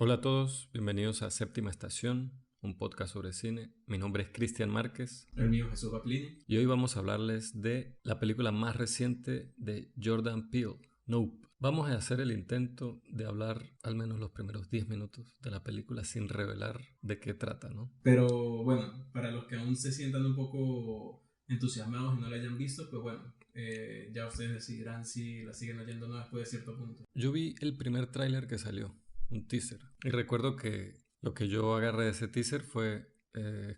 Hola a todos, bienvenidos a Séptima Estación, un podcast sobre cine. Mi nombre es Cristian Márquez. El mío Jesús Baclini. Y hoy vamos a hablarles de la película más reciente de Jordan Peele, Nope. Vamos a hacer el intento de hablar al menos los primeros 10 minutos de la película sin revelar de qué trata, ¿no? Pero bueno, para los que aún se sientan un poco entusiasmados y no la hayan visto, pues bueno, ya ustedes decidirán si la siguen oyendo o no después de cierto punto. Yo vi el primer tráiler que salió, un teaser, y recuerdo que lo que yo agarré de ese teaser fue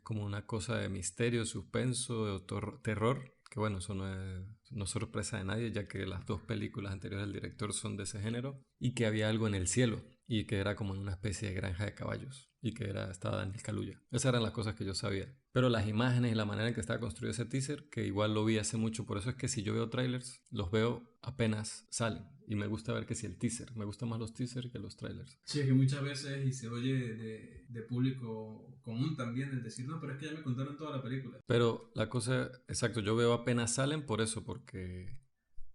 como una cosa de misterio, suspenso, de terror, que bueno, eso no es sorpresa de nadie, ya que las dos películas anteriores del director son de ese género, y que había algo en el cielo, y que era como en una especie de granja de caballos, y que estaba Daniel Kaluuya. Esas eran las cosas que yo sabía. Pero las imágenes y la manera en que estaba construido ese teaser, que igual lo vi hace mucho, por eso es que si yo veo trailers, los veo apenas salen. Y me gusta ver que si el teaser, me gustan más los teasers que los trailers. Sí, que muchas veces, y se oye de público común también, el decir, no, pero es que ya me contaron toda la película. Pero la cosa, exacto, yo veo apenas salen por eso, porque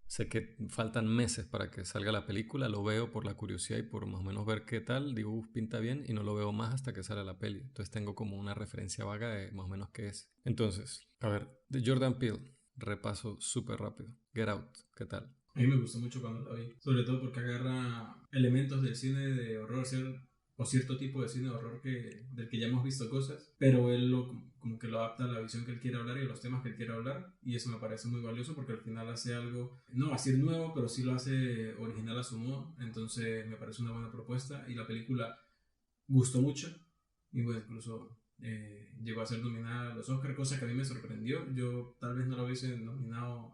sé que faltan meses para que salga la película, lo veo por la curiosidad y por más o menos ver qué tal, digo, pinta bien, y no lo veo más hasta que sale la peli. Entonces tengo como una referencia vaga de más o menos qué es. Entonces, a ver, de Jordan Peele, repaso súper rápido. Get Out, ¿qué tal? A mí me gustó mucho cuando la vi, sobre todo porque agarra elementos del cine de horror, o cierto tipo de cine de horror del que ya hemos visto cosas, pero él como que lo adapta a la visión que él quiere hablar y a los temas que él quiere hablar, y eso me parece muy valioso porque al final hace algo, no va a ser nuevo, pero sí lo hace original a su modo. Entonces me parece una buena propuesta y la película gustó mucho, y bueno, incluso llegó a ser nominada a los Oscar, cosa que a mí me sorprendió. Yo tal vez no lo hubiese nominado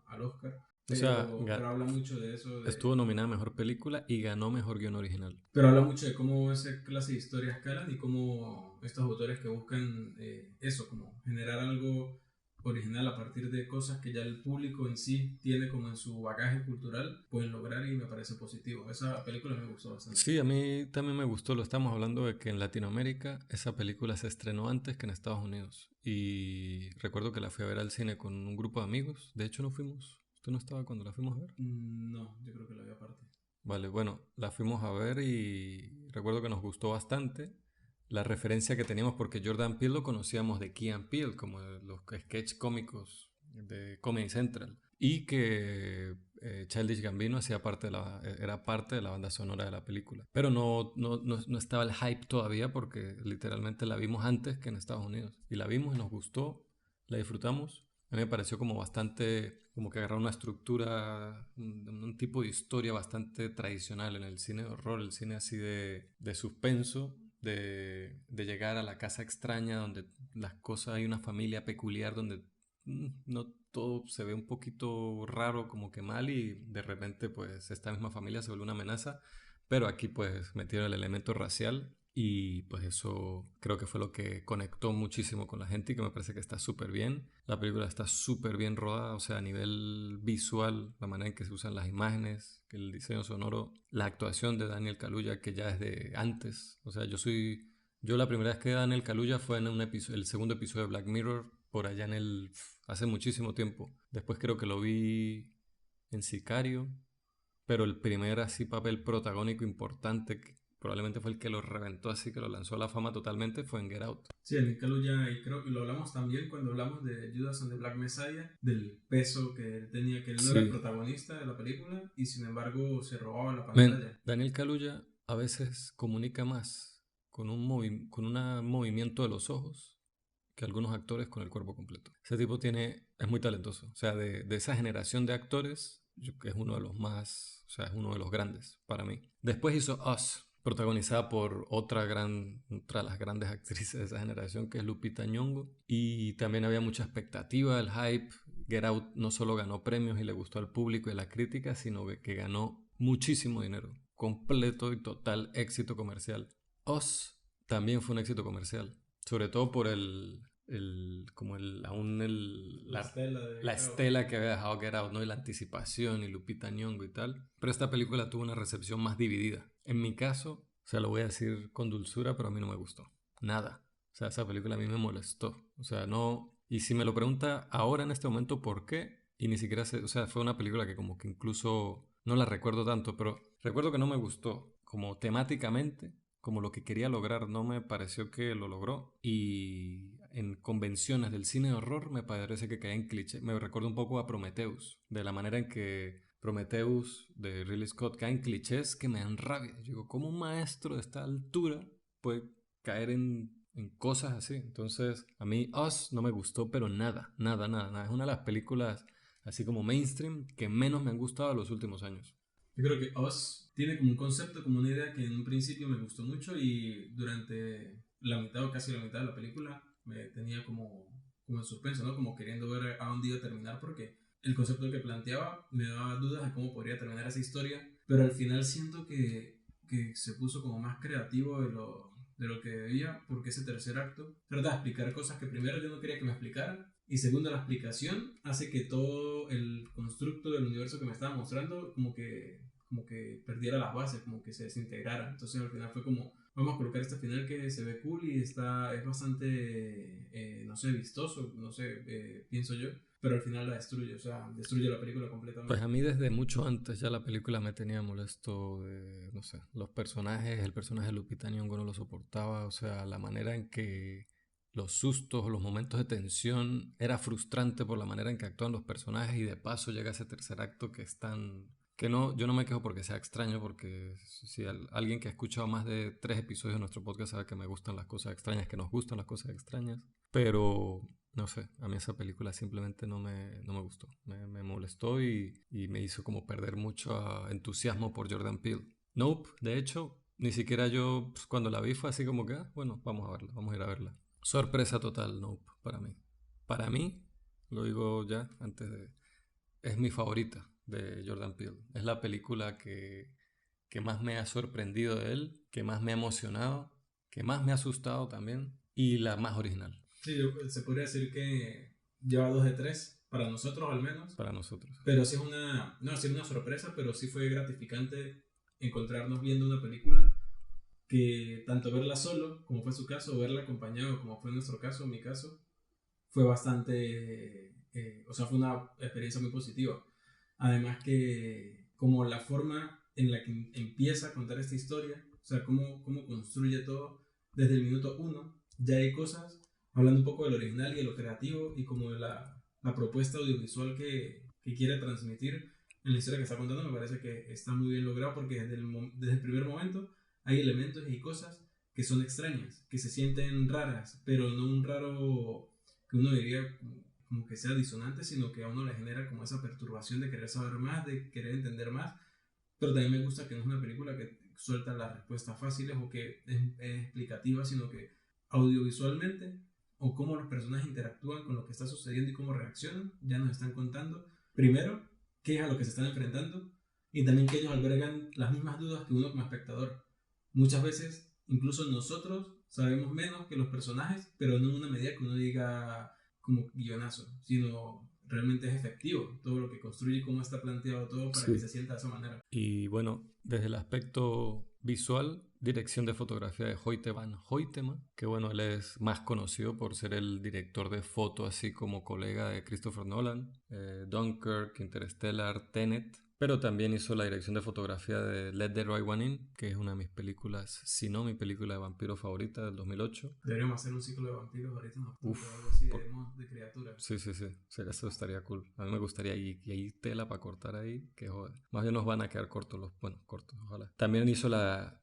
al Oscar, O sea, pero habla mucho de eso. estuvo nominada a Mejor Película y ganó Mejor Guión Original. Pero habla mucho de cómo esa clase de historias calan y cómo estos autores que buscan eso, como generar algo original a partir de cosas que ya el público en sí tiene como en su bagaje cultural, pueden lograr, y me parece positivo. Esa película me gustó bastante. Sí, a mí también me gustó, lo estamos hablando de que en Latinoamérica esa película se estrenó antes que en Estados Unidos. Y recuerdo que la fui a ver al cine con un grupo de amigos. De hecho, no fuimos. ¿Usted no estaba cuando la fuimos a ver? No, yo creo que la vi aparte. Vale, bueno, la fuimos a ver y recuerdo que nos gustó bastante la referencia que teníamos porque Jordan Peele lo conocíamos de Key and Peele, como de los sketch cómicos de Comedy Central. Y que Childish Gambino era parte de la banda sonora de la película. Pero no estaba el hype todavía porque literalmente la vimos antes que en Estados Unidos. Y la vimos y nos gustó, la disfrutamos. A mí me pareció como bastante, como que agarrar una estructura, un tipo de historia bastante tradicional en el cine de horror, el cine así de suspenso, de llegar a la casa extraña donde las cosas, hay una familia peculiar donde no todo se ve un poquito raro, como que mal, y de repente pues esta misma familia se vuelve una amenaza, pero aquí pues metieron el elemento racial y pues eso creo que fue lo que conectó muchísimo con la gente y que me parece que está súper bien. La película está súper bien rodada, o sea, a nivel visual, la manera en que se usan las imágenes, el diseño sonoro, la actuación de Daniel Kaluuya que ya es de antes, o sea, yo la primera vez que Daniel Kaluuya fue en el segundo episodio de Black Mirror, por allá hace muchísimo tiempo. Después creo que lo vi en Sicario, pero el primer así papel protagónico importante, que probablemente fue el que lo reventó así, que lo lanzó a la fama totalmente, fue en Get Out. Sí, el Nick Kaluuya, y creo que lo hablamos también cuando hablamos de Judas and the Black Messiah, del peso que él tenía, que él no era el Sí. protagonista de la película y sin embargo se robaba la pantalla. Daniel Kaluuya a veces comunica más con un movimiento de los ojos que algunos actores con el cuerpo completo. Ese tipo es muy talentoso. O sea, de esa generación de actores, que es uno de los más, o sea, es uno de los grandes para mí. Después hizo Us, protagonizada por otra de las grandes actrices de esa generación, que es Lupita Nyong'o. Y también había mucha expectativa, el hype. Get Out no solo ganó premios y le gustó al público y a la crítica, sino que ganó muchísimo dinero. Completo y total éxito comercial. Us también fue un éxito comercial. Sobre todo por la estela que había dejado Get Out, ¿no? Y la anticipación y Lupita Nyong'o y tal. Pero esta película tuvo una recepción más dividida. En mi caso, o sea, lo voy a decir con dulzura, pero a mí no me gustó. Nada. O sea, esa película a mí me molestó. O sea, no... Y si me lo pregunta ahora en este momento por qué, y ni siquiera sé... O sea, fue una película que como que incluso... No la recuerdo tanto, pero recuerdo que no me gustó como temáticamente, como lo que quería lograr, no me pareció que lo logró. Y en convenciones del cine de horror me parece que caía en cliché. Me recuerda un poco a Prometheus, de la manera en que Prometheus de Ridley Scott cae en clichés que me dan rabia. Yo digo, ¿cómo un maestro de esta altura puede caer en cosas así? Entonces, a mí Us no me gustó, pero nada, nada, nada, nada. Es una de las películas así como mainstream que menos me han gustado en los últimos años. Yo creo que Us tiene como un concepto, como una idea que en un principio me gustó mucho y durante la mitad o casi la mitad de la película me tenía como en suspenso, ¿no? Como queriendo ver a dónde iba a terminar porque el concepto que planteaba me daba dudas de cómo podría terminar esa historia, pero al final siento que se puso como más creativo de lo que debía porque ese tercer acto trata de explicar cosas que primero yo no quería que me explicara y segundo la explicación hace que todo el constructo del universo que me estaba mostrando como que perdiera las bases, como que se desintegrara. Entonces al final fue como, vamos a colocar este final que se ve cool y es bastante, no sé, vistoso, no sé, pienso yo, pero al final la destruye, o sea, destruye la película Pues completamente. a mí desde mucho antes ya la película me tenía molesto de, no sé, los personajes, el personaje de Lupita Nyong'o no lo soportaba, o sea, la manera en que los sustos, los momentos de tensión, era frustrante por la manera en que actúan los personajes y de paso llega ese tercer acto que es tan... Que no, yo no me quejo porque sea extraño, porque si alguien que ha escuchado más de 3 episodios de nuestro podcast sabe que me gustan las cosas extrañas, que nos gustan las cosas extrañas, pero no sé, a mí esa película simplemente no me gustó. Me molestó y me hizo como perder mucho entusiasmo por Jordan Peele. Nope, de hecho, ni siquiera yo pues, cuando la vi fue así como que, bueno, vamos a verla, vamos a ir a verla. Sorpresa total, Nope, para mí. Para mí, lo digo ya antes de... Es mi favorita de Jordan Peele. Es la película que más me ha sorprendido de él, que más me ha emocionado, que más me ha asustado también y la más original Sí, se podría decir que lleva 2 de 3, para nosotros al menos, para nosotros. pero sí es una, no decir una sorpresa, pero sí fue gratificante encontrarnos viendo una película que tanto verla solo, como fue su caso, o verla acompañado, como fue nuestro caso, mi caso, fue bastante, o sea, fue una experiencia muy positiva. Además que como la forma en la que empieza a contar esta historia, o sea, cómo construye todo desde el minuto uno, ya hay cosas, hablando un poco del original y de lo creativo y como de la propuesta audiovisual que quiere transmitir en la historia que está contando, me parece que está muy bien logrado porque desde el primer momento hay elementos y cosas que son extrañas, que se sienten raras, pero no un raro que uno diría como que sea disonante, sino que a uno le genera como esa perturbación de querer saber más, de querer entender más. Pero también me gusta que no es una película que suelta las respuestas fáciles o que es explicativa, sino que audiovisualmente o cómo los personajes interactúan con lo que está sucediendo y cómo reaccionan, ya nos están contando primero qué es a lo que se están enfrentando y también que ellos albergan las mismas dudas que uno como espectador. Muchas veces, incluso nosotros sabemos menos que los personajes, pero no en una medida que uno diga como guionazo, sino realmente es efectivo todo lo que construye y cómo está planteado todo para que Sí. se sienta de esa manera. Y bueno, desde el aspecto visual, dirección de fotografía de Hoyte van Hoytema, que bueno, él es más conocido por ser el director de foto, así como colega de Christopher Nolan, Dunkirk, Interstellar, Tenet, pero también hizo la dirección de fotografía de Let the Right One In, que es una de mis películas, si no mi película de vampiro favorita del 2008. Deberíamos hacer un ciclo de vampiros ahorita en octubre o Uf, algo así por- de criaturas. sí, sí, sí, eso estaría cool. A mí me gustaría, y hay tela para cortar ahí, que joder. Más bien nos van a quedar cortos los, bueno, cortos, ojalá. También hizo la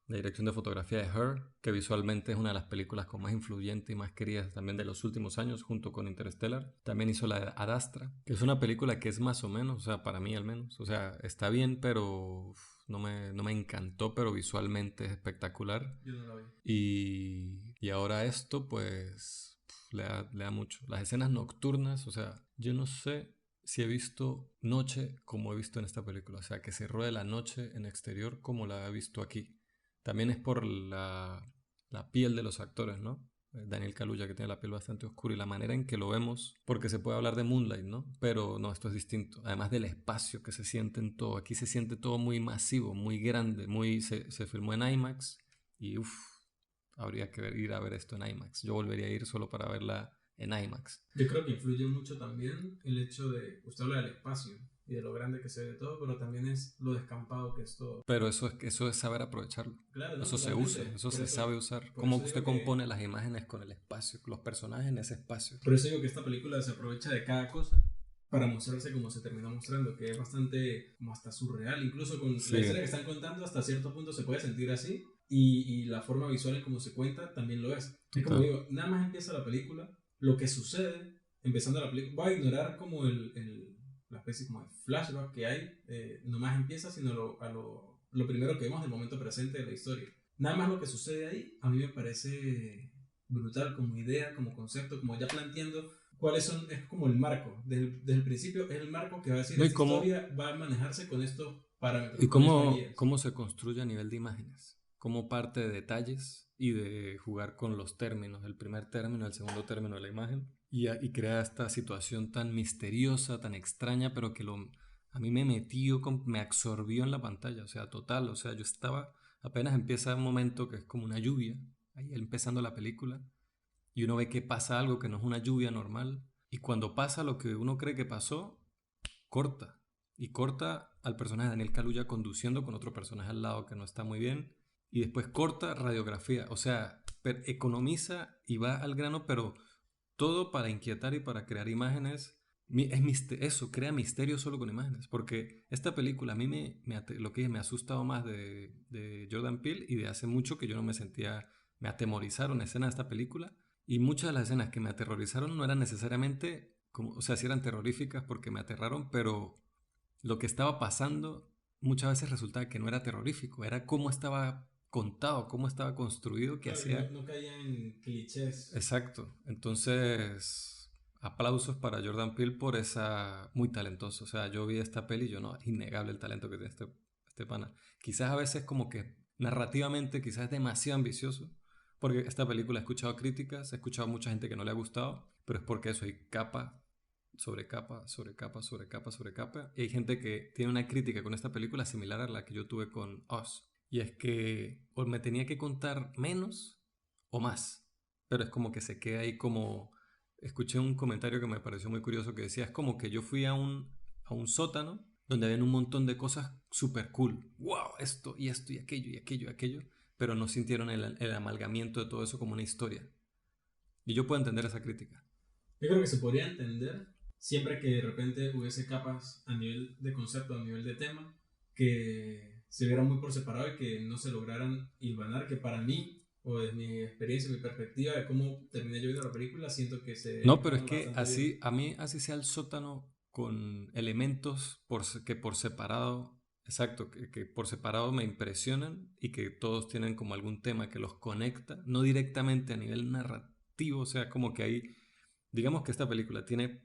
dirección de fotografía de Her, que visualmente es una de las películas con más influyente y más queridas también de los últimos años, junto con Interstellar. También hizo la de Ad Astra, que es una película que es más o menos, o sea, para mí al menos, o sea, está bien, pero no me encantó, pero visualmente es espectacular. Yo no la vi. Y ahora esto, pues, le da mucho. Las escenas nocturnas, o sea, yo no sé si he visto noche como he visto en esta película. O sea, que se ruede la noche en exterior como la he visto aquí. También es por la piel de los actores, ¿no? Daniel Kaluuya, que tiene la piel bastante oscura, y la manera en que lo vemos, porque se puede hablar de Moonlight, ¿no? Pero no, esto es distinto. Además del espacio que se siente en todo. Aquí se siente todo muy masivo, muy grande, se filmó en IMAX y uff, habría que ir a ver esto en IMAX. Yo volvería a ir solo para verla en IMAX. Yo creo que influye mucho también el hecho de, usted habla del espacio. y de lo grande que se ve todo, pero también es lo descampado que es todo. Pero eso es saber aprovecharlo. Claro, ¿no? Eso se usa, Totalmente. eso se sabe usar. Por Cómo eso digo usted que, compone las imágenes con el espacio, los personajes en ese espacio. por eso digo que esta película se aprovecha de cada cosa para mostrarse como se terminó mostrando, que es bastante como hasta surreal, incluso con la Sí, historia que están contando hasta cierto punto se puede sentir así y la forma visual en cómo se cuenta también lo es. Es como total. digo, nada más empieza la película, lo que sucede empezando la película, voy a ignorar como la especie como de flashback que hay, nomás empieza, sino lo primero que vemos del momento presente de la historia. Nada más lo que sucede ahí a mí me parece brutal como idea, como concepto, como ya planteando cuáles son, es como el marco. Desde el principio es el marco que va a decir ¿No? esta historia va a manejarse con estos parámetros, Y con estas guías. cómo se construye a nivel de imágenes? ¿Cómo parte de detalles y de jugar con los términos, el primer término, el segundo término de la imagen? Y crea esta situación tan misteriosa, tan extraña, pero que a mí me metió, me absorbió en la pantalla, o sea, total. O sea, yo estaba, apenas empieza un momento que es como una lluvia, ahí empezando la película, y uno ve que pasa algo que no es una lluvia normal, y cuando pasa lo que uno cree que pasó, corta. Y corta al personaje de Daniel Kaluuya conduciendo con otro personaje al lado que no está muy bien. Y después corta radiografía. O sea, economiza y va al grano, pero todo para inquietar y para crear imágenes. Eso, crea misterio solo con imágenes. Porque esta película a mí lo que me ha asustado más de Jordan Peele y de hace mucho que yo no me sentía, me atemorizaron escenas de esta película. Y muchas de las escenas que me aterrorizaron no eran necesariamente, como, o sea, sí eran terroríficas porque me aterraron, pero lo que estaba pasando muchas veces resultaba que no era terrorífico, era cómo estaba contado, cómo estaba construido, que Claro que hacía... no caía en clichés. Exacto. Entonces, aplausos para Jordan Peele por esa... Muy talentoso. O sea, yo vi esta peli y yo no, es innegable el talento que tiene este pana. Quizás a veces como que narrativamente quizás es demasiado ambicioso, porque esta película he escuchado críticas, he escuchado mucha gente que no le ha gustado, pero es porque eso hay capa sobre capa, sobre capa, sobre capa, sobre capa. Y hay gente que tiene una crítica con esta película similar a la que yo tuve con Us. Y es que o me tenía que contar menos o más. Pero es como que se queda ahí como... Escuché un comentario que me pareció muy curioso que decía, es como que yo fui a un sótano donde había un montón de cosas super cool. ¡Wow! Esto y aquello y aquello y aquello. Pero no sintieron el amalgamiento de todo eso como una historia. Y yo puedo entender esa crítica. Yo creo que se podría entender siempre que de repente hubiese capas a nivel de concepto, a nivel de tema, que se vieran muy por separado y que no se lograran hilvanar, que para mí, o desde mi experiencia, mi perspectiva de cómo terminé yo viendo la película, siento que se No, pero es hilvanan que bastante bien. así, a mí así sea el sótano con elementos que por separado, exacto, que por separado me impresionan y que todos tienen como algún tema que los conecta, no directamente a nivel narrativo, o sea, como que hay, digamos que esta película tiene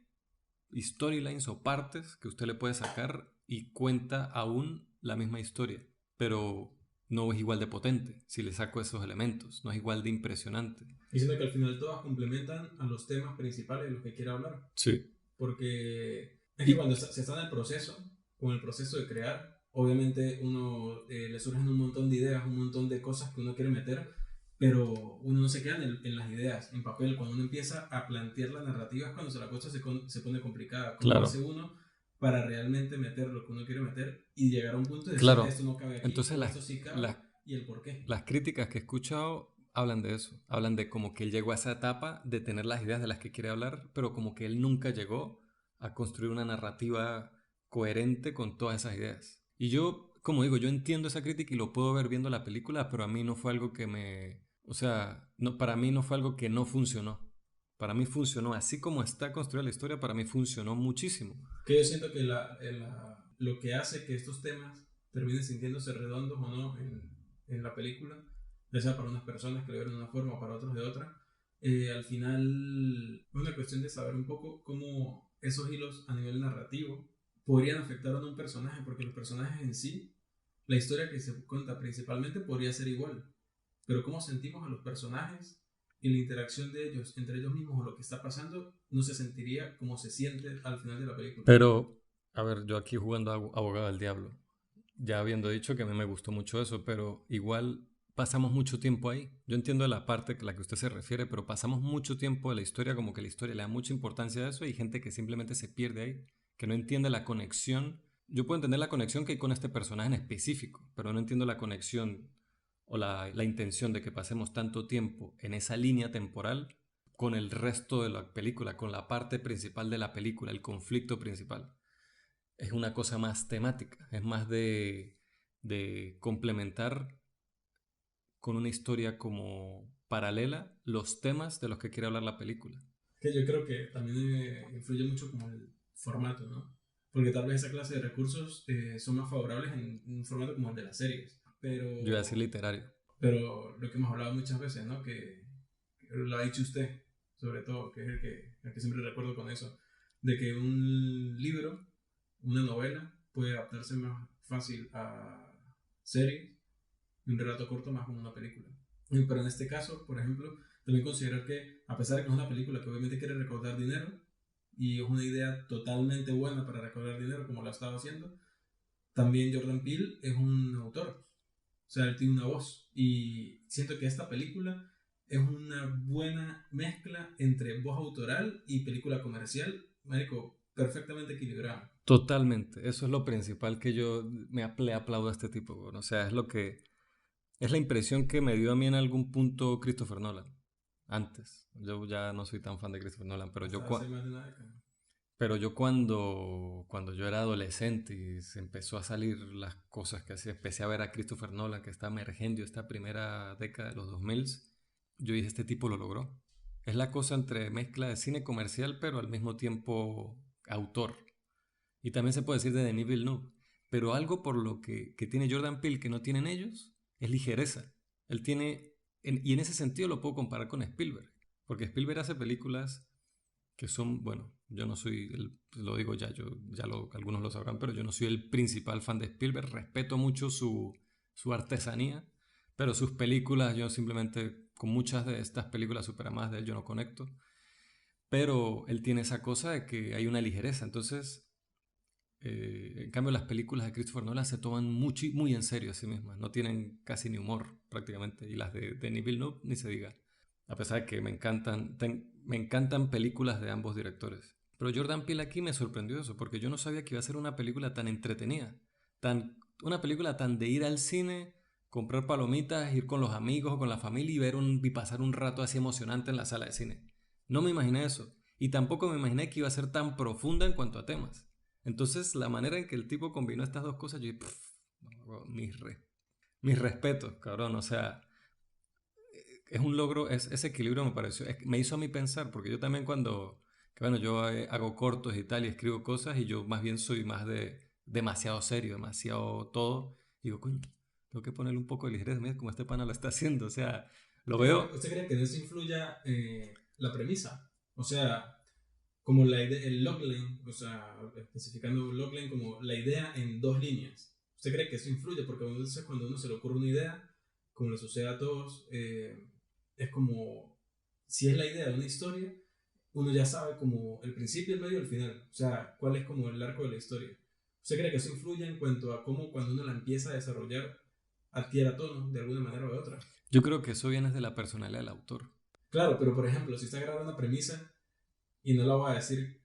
storylines o partes que usted le puede sacar y cuenta aún la misma historia, pero no es igual de potente si le saco esos elementos, no es igual de impresionante. Y siento que al final todas complementan a los temas principales de los que quiero hablar. Sí. Porque es que Y cuando se está en el proceso, con el proceso de crear, obviamente uno le surgen un montón de ideas, un montón de cosas que uno quiere meter, pero uno no se queda en las ideas, en papel. Cuando uno empieza a plantear la narrativa es cuando la cosa se pone complicada. ¿Cómo hace claro, uno para realmente meter lo que uno quiere meter y llegar a un punto de decir claro. esto no cabe aquí Entonces o esto sí cabe y el por qué? las críticas que he escuchado hablan de eso, hablan de como que él llegó a esa etapa de tener las ideas de las que quiere hablar, pero como que él nunca llegó a construir una narrativa coherente con todas esas ideas. Y yo, como digo, yo entiendo esa crítica y lo puedo ver viendo la película, pero a mí no fue algo que me... O sea, no, para mí no fue algo que no funcionó. Para mí funcionó, así como está construida la historia, para mí funcionó muchísimo. Que yo siento que lo que hace que estos temas terminen sintiéndose redondos o no en la película, ya sea para unas personas que lo ven de una forma o para otros de otra, al final es una cuestión de saber un poco cómo esos hilos a nivel narrativo podrían afectar a un personaje, porque los personajes en sí, la historia que se cuenta principalmente podría ser igual, pero cómo sentimos a los personajes y la interacción de ellos entre ellos mismos o lo que está pasando no se sentiría como se siente al final de la película. Pero, a ver, yo aquí jugando abogado del diablo, ya habiendo dicho que a mí me gustó mucho eso, pero igual pasamos mucho tiempo ahí. Yo entiendo la parte a la que usted se refiere, pero pasamos mucho tiempo de la historia como que la historia le da mucha importancia a eso y hay gente que simplemente se pierde ahí, que no entiende la conexión. Yo puedo entender la conexión que hay con este personaje en específico, pero no entiendo la conexión o la intención de que pasemos tanto tiempo en esa línea temporal con el resto de la película, con la parte principal de la película, el conflicto principal. Es una cosa más temática, es más de complementar con una historia como paralela los temas de los que quiere hablar la película. Que yo creo que también influye mucho como el formato, ¿no? Porque tal vez esa clase de recursos son más favorables en un formato como el de las series. Yo iba a decir Pero, literario. pero lo que hemos hablado muchas veces, ¿no? Que lo ha dicho usted, sobre todo, que es el que siempre recuerdo con eso, de que un libro, una novela, puede adaptarse más fácil a series y un relato corto más como una película. Pero en este caso, por ejemplo, también considerar que, a pesar de que es una película que obviamente quiere recaudar dinero, y es una idea totalmente buena para recaudar dinero, como lo ha estado haciendo, también Jordan Peele es un autor. O sea, él tiene una voz. Y siento que esta película es una buena mezcla entre voz autoral y película comercial. Marico, perfectamente equilibrada. Totalmente. Eso es lo principal que yo le aplaudo a este tipo. Bueno, o sea, es la impresión que me dio a mí en algún punto Christopher Nolan. Antes. Yo ya no soy tan fan de Christopher Nolan, Hasta hace más de una década. pero yo cuando yo era adolescente y se empezó a salir las cosas que hacía, empecé a ver a Christopher Nolan que está emergiendo esta primera década de los 2000, yo dije, este tipo lo logró. Es la cosa entre mezcla de cine comercial, pero al mismo tiempo autor. Y también se puede decir de Denis Villeneuve. Pero algo por lo que tiene Jordan Peele que no tienen ellos es ligereza. Él tiene, y en ese sentido lo puedo comparar con Spielberg. Porque Spielberg hace películas que son, bueno, yo no soy, lo digo ya, algunos lo sabrán, pero yo no soy el principal fan de Spielberg. Respeto mucho su artesanía, pero sus películas, yo simplemente, con muchas de estas películas superamadas de él, yo no conecto. Pero él tiene esa cosa de que hay una ligereza. Entonces, en cambio, las películas de Christopher Nolan se toman muy en serio a sí mismas. No tienen casi ni humor prácticamente. Y las de Denis Villeneuve ni se diga. A pesar de que me encantan películas de ambos directores. Pero Jordan Peele aquí me sorprendió eso, porque yo no sabía que iba a ser una película tan entretenida. Una película tan de ir al cine, comprar palomitas, ir con los amigos o con la familia y pasar un rato así emocionante en la sala de cine. No me imaginé eso. Y tampoco me imaginé que iba a ser tan profunda en cuanto a temas. Entonces, la manera en que el tipo combinó estas dos cosas, yo dije, no, mis respetos, cabrón. O sea, es un logro, ese equilibrio me pareció, me hizo a mí pensar, porque yo también que bueno, yo hago cortos y tal, y escribo cosas, y yo más bien soy más de demasiado serio, demasiado todo. Digo, coño, tengo que ponerle un poco de ligereza, mira como este pana lo está haciendo. O sea, lo veo. ¿Usted cree que en eso influya la premisa? O sea, como la idea, el logline, o sea, especificando logline como la idea en dos líneas. ¿Usted cree que eso influye? Porque a veces cuando uno se le ocurre una idea, como le sucede a todos, es como, si es la idea de una historia, uno ya sabe como el principio, el medio y el final. O sea, cuál es como el arco de la historia. ¿Usted cree que eso influye en cuanto a cómo cuando uno la empieza a desarrollar adquiera tono de alguna manera o de otra? Yo creo que eso viene de la personalidad del autor. Claro, pero por ejemplo, si usted agarra una premisa y no la voy a decir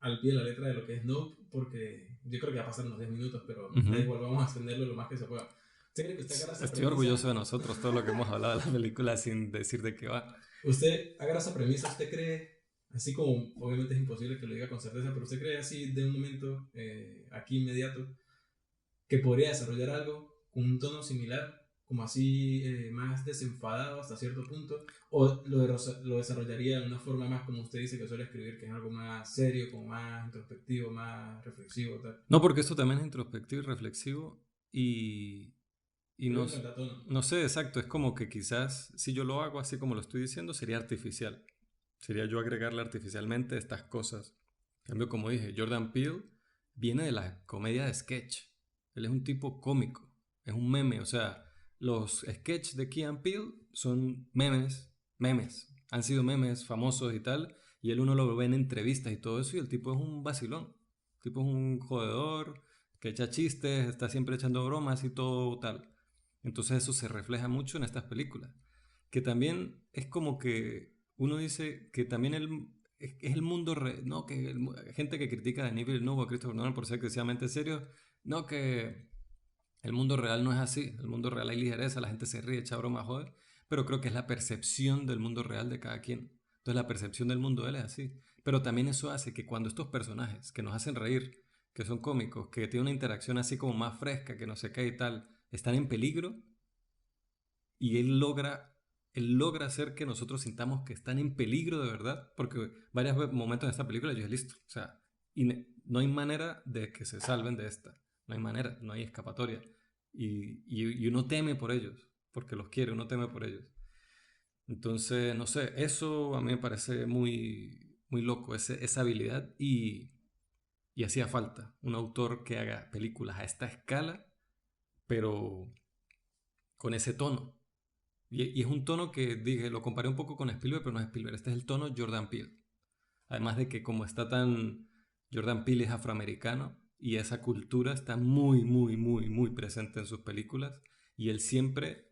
al pie de la letra de lo que es Nope, porque yo creo que va a pasar unos 10 minutos, pero da igual, vamos a extenderlo lo más que se pueda. ¿Usted cree que usted agarra esa Estoy premisa? orgulloso de nosotros, todo lo que hemos hablado de la película sin decir de qué va. Usted agarra esa premisa, usted cree, así como obviamente es imposible que lo diga con certeza, pero usted cree así de un momento aquí inmediato que podría desarrollar algo con un tono similar, como así más desenfadado hasta cierto punto, o lo desarrollaría de una forma más como usted dice que suele escribir, que es algo más serio, como más introspectivo, más reflexivo, tal. No, porque esto también es introspectivo y reflexivo y, y Creo no, que falta tono. no sé exacto, es como que quizás si yo lo hago así como lo estoy diciendo sería artificial. Sería yo agregarle artificialmente estas cosas. En cambio, como dije, Jordan Peele viene de la comedia de sketch. Él es un tipo cómico, es un meme, o sea, los sketches de Key and Peele son memes, han sido memes famosos y tal, y él uno lo ve en entrevistas y todo eso, y el tipo es un vacilón, el tipo es un jodedor, que echa chistes, está siempre echando bromas y todo tal. Entonces eso se refleja mucho en estas películas, que también es como que uno dice que también es el mundo, no, que gente que critica a Denis Villeneuve o a Christopher Nolan por ser excesivamente serios, no, que el mundo real no es así, el mundo real hay ligereza, la gente se ríe, echa broma, joder, pero creo que es la percepción del mundo real de cada quien. Entonces la percepción del mundo de él es así. Pero también eso hace que cuando estos personajes que nos hacen reír, que son cómicos, que tienen una interacción así como más fresca, que no sé qué y tal, están en peligro, y él logra hacer que nosotros sintamos que están en peligro de verdad, porque varios momentos de esta película yo dije, listo, o sea, no hay manera de que se salven de esta, no hay manera, no hay escapatoria, y uno teme por ellos, porque los quiere, uno teme por ellos. Entonces, no sé, eso a mí me parece muy, muy loco, esa habilidad, y hacía falta un autor que haga películas a esta escala, pero con ese tono. Y es un tono que dije, lo comparé un poco con Spielberg, pero no es Spielberg. Este es el tono Jordan Peele. Además de que como está tan... Jordan Peele es afroamericano y esa cultura está muy, muy, muy, muy presente en sus películas. Y él siempre,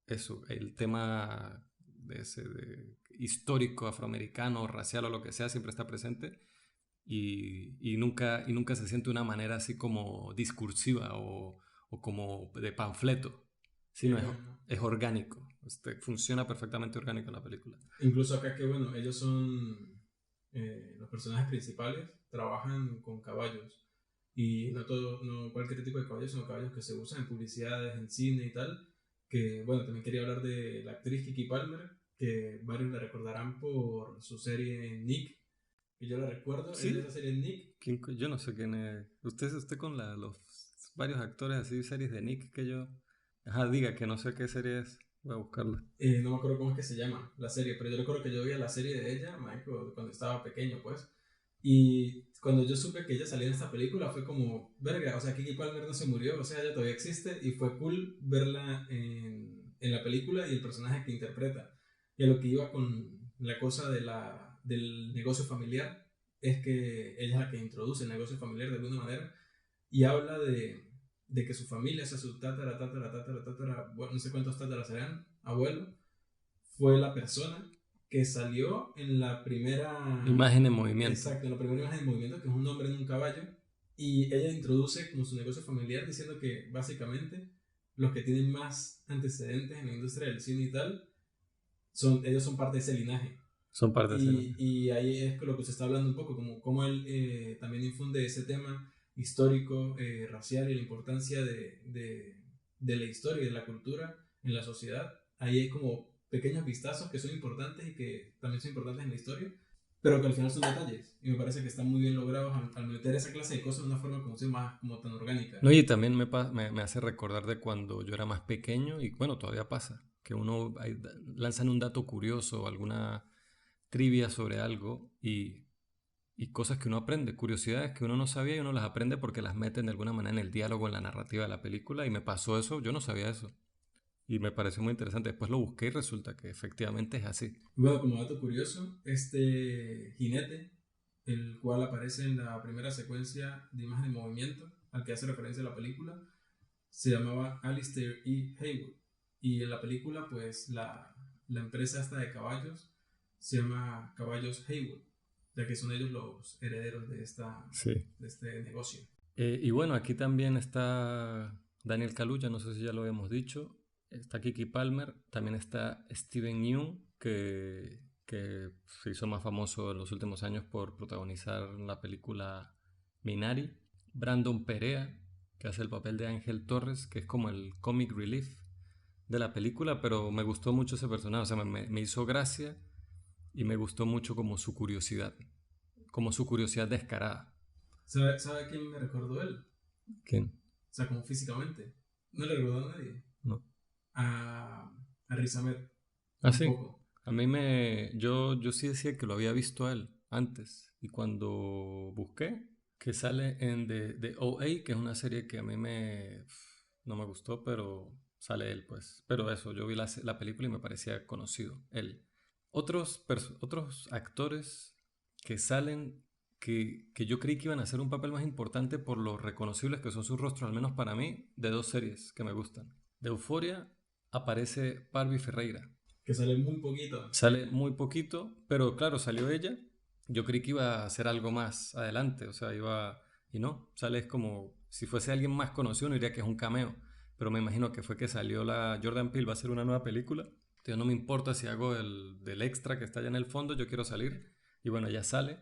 eso, el tema histórico afroamericano, racial o lo que sea, siempre está presente. Y nunca se siente de una manera así como discursiva o como de panfleto, Sí, sino es orgánico. Funciona perfectamente orgánico en la película. incluso acá que, bueno, ellos son los personajes principales, trabajan con caballos. Y no, todo, no cualquier tipo de caballos, sino caballos que se usan en publicidades, en cine y tal. Que, bueno, también quería hablar de la actriz Kiki Palmer, que varios la recordarán por su serie Nick, que yo la recuerdo, es de ¿Sí? esa serie Nick. Yo no sé quién es. Usted con los varios actores así, series de Nick que yo... Ajá, diga que no sé qué serie es. Voy a buscarla. No me acuerdo cómo es que se llama la serie, pero yo recuerdo que yo veía la serie de ella, Michael, cuando estaba pequeño, pues. Y cuando yo supe que ella salía en esta película fue como, verga, o sea, Kiki Palmer no se murió, o sea, ella todavía existe y fue cool verla en la película y el personaje que interpreta. Y a lo que iba con la cosa del negocio familiar es que ella es la que introduce el negocio familiar de alguna manera y habla de que su familia, o sea, su tatara, bueno, no sé cuántos tátaras serán, abuelo, fue la persona que salió en la primera, Imagen en movimiento. exacto, en la primera imagen de movimiento, que es un hombre en un caballo, y ella introduce como su negocio familiar diciendo que básicamente los que tienen más antecedentes en la industria del cine y tal, ellos son parte de ese linaje. Son parte de ese. Y ahí es lo que se está hablando un poco, como él también infunde ese tema histórico, racial y la importancia de la historia y de la cultura en la sociedad. Ahí hay como pequeños vistazos que son importantes y que también son importantes en la historia, pero que al final son detalles. Y me parece que están muy bien logrados al meter esa clase de cosas de una forma como, más, como tan orgánica. No, y también me hace recordar de cuando yo era más pequeño, y bueno, todavía pasa, que uno lanzan un dato curioso, alguna trivia sobre algo, y cosas que uno aprende, curiosidades que uno no sabía y uno las aprende porque las meten de alguna manera en el diálogo, en la narrativa de la película, y me pasó eso, yo no sabía eso. Y me pareció muy interesante. Después lo busqué y resulta que efectivamente es así. Bueno, como dato curioso, este jinete, el cual aparece en la primera secuencia de imagen de movimiento, al que hace referencia la película, se llamaba Alistair E. Haywood. Y en la película, pues la empresa esta de caballos se llama Caballos Haywood, ya que son ellos los herederos Sí. de este negocio. Y bueno, aquí también está Daniel Kaluuya, no sé si ya lo habíamos dicho. Está Kiki Palmer, también está Steven Yeun, que se hizo más famoso en los últimos años por protagonizar la película Minari. Brandon Perea, que hace el papel de Ángel Torres, que es como el comic relief de la película, pero me gustó mucho ese personaje, o sea, me hizo gracia y me gustó mucho como su curiosidad descarada. ¿Sabe a quién me recordó él? ¿Quién? O sea, como físicamente. No le recordó a nadie. No. A Riz Ahmed, Ah, un sí. poco. A mí yo sí decía que lo había visto a él antes. Y cuando busqué, que sale en The OA, que es una serie que a mí no me gustó, pero sale él, pues. Pero eso, yo vi la película y me parecía conocido, él. Otros actores que salen que yo creí que iban a hacer un papel más importante por lo reconocibles que son sus rostros, al menos para mí, de dos series que me gustan. De Euphoria aparece Barbie Ferreira. Que sale muy poquito. Sale muy poquito, pero claro, salió ella Yo creí que iba a hacer algo más adelante, o sea, iba... Y no, sale es como... Si fuese alguien más conocido, no diría que es un cameo. Pero me imagino que fue que salió la Jordan Peele, va a hacer una nueva película. Entonces no me importa si hago del extra que está allá en el fondo, yo quiero salir. Y bueno, ya sale.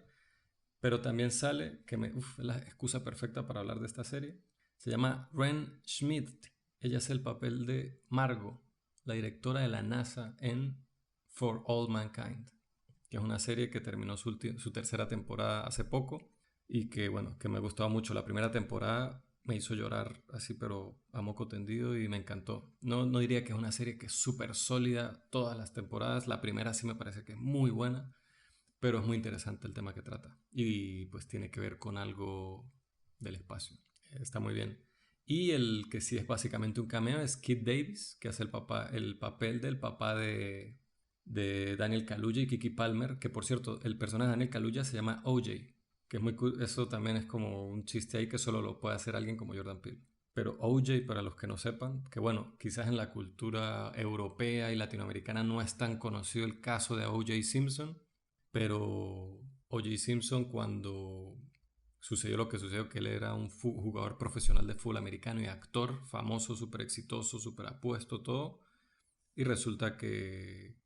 Pero también sale, es la excusa perfecta para hablar de esta serie. Se llama Ren Schmidt. Ella es el papel de Margot, la directora de la NASA en For All Mankind, que es una serie que terminó su tercera temporada hace poco y que, bueno, que me gustaba mucho. La primera temporada me hizo llorar así, pero a moco tendido y me encantó. No, no diría que es una serie que es súper sólida todas las temporadas. La primera sí me parece que es muy buena, pero es muy interesante el tema que trata. Y pues tiene que ver con algo del espacio. Está muy bien. Y el que sí es básicamente un cameo es Kid Davis, que hace el papel del papá de Daniel Kaluuya y Kiki Palmer, que por cierto, el personaje de Daniel Kaluuya se llama OJ, que es eso también es como un chiste ahí que solo lo puede hacer alguien como Jordan Peele. Pero OJ, para los que no sepan, que bueno, quizás en la cultura europea y latinoamericana no es tan conocido el caso de OJ Simpson, pero O.J. Simpson, cuando sucedió lo que sucedió, que él era un jugador profesional de fútbol americano y actor famoso, súper exitoso, súper apuesto, todo, y resulta que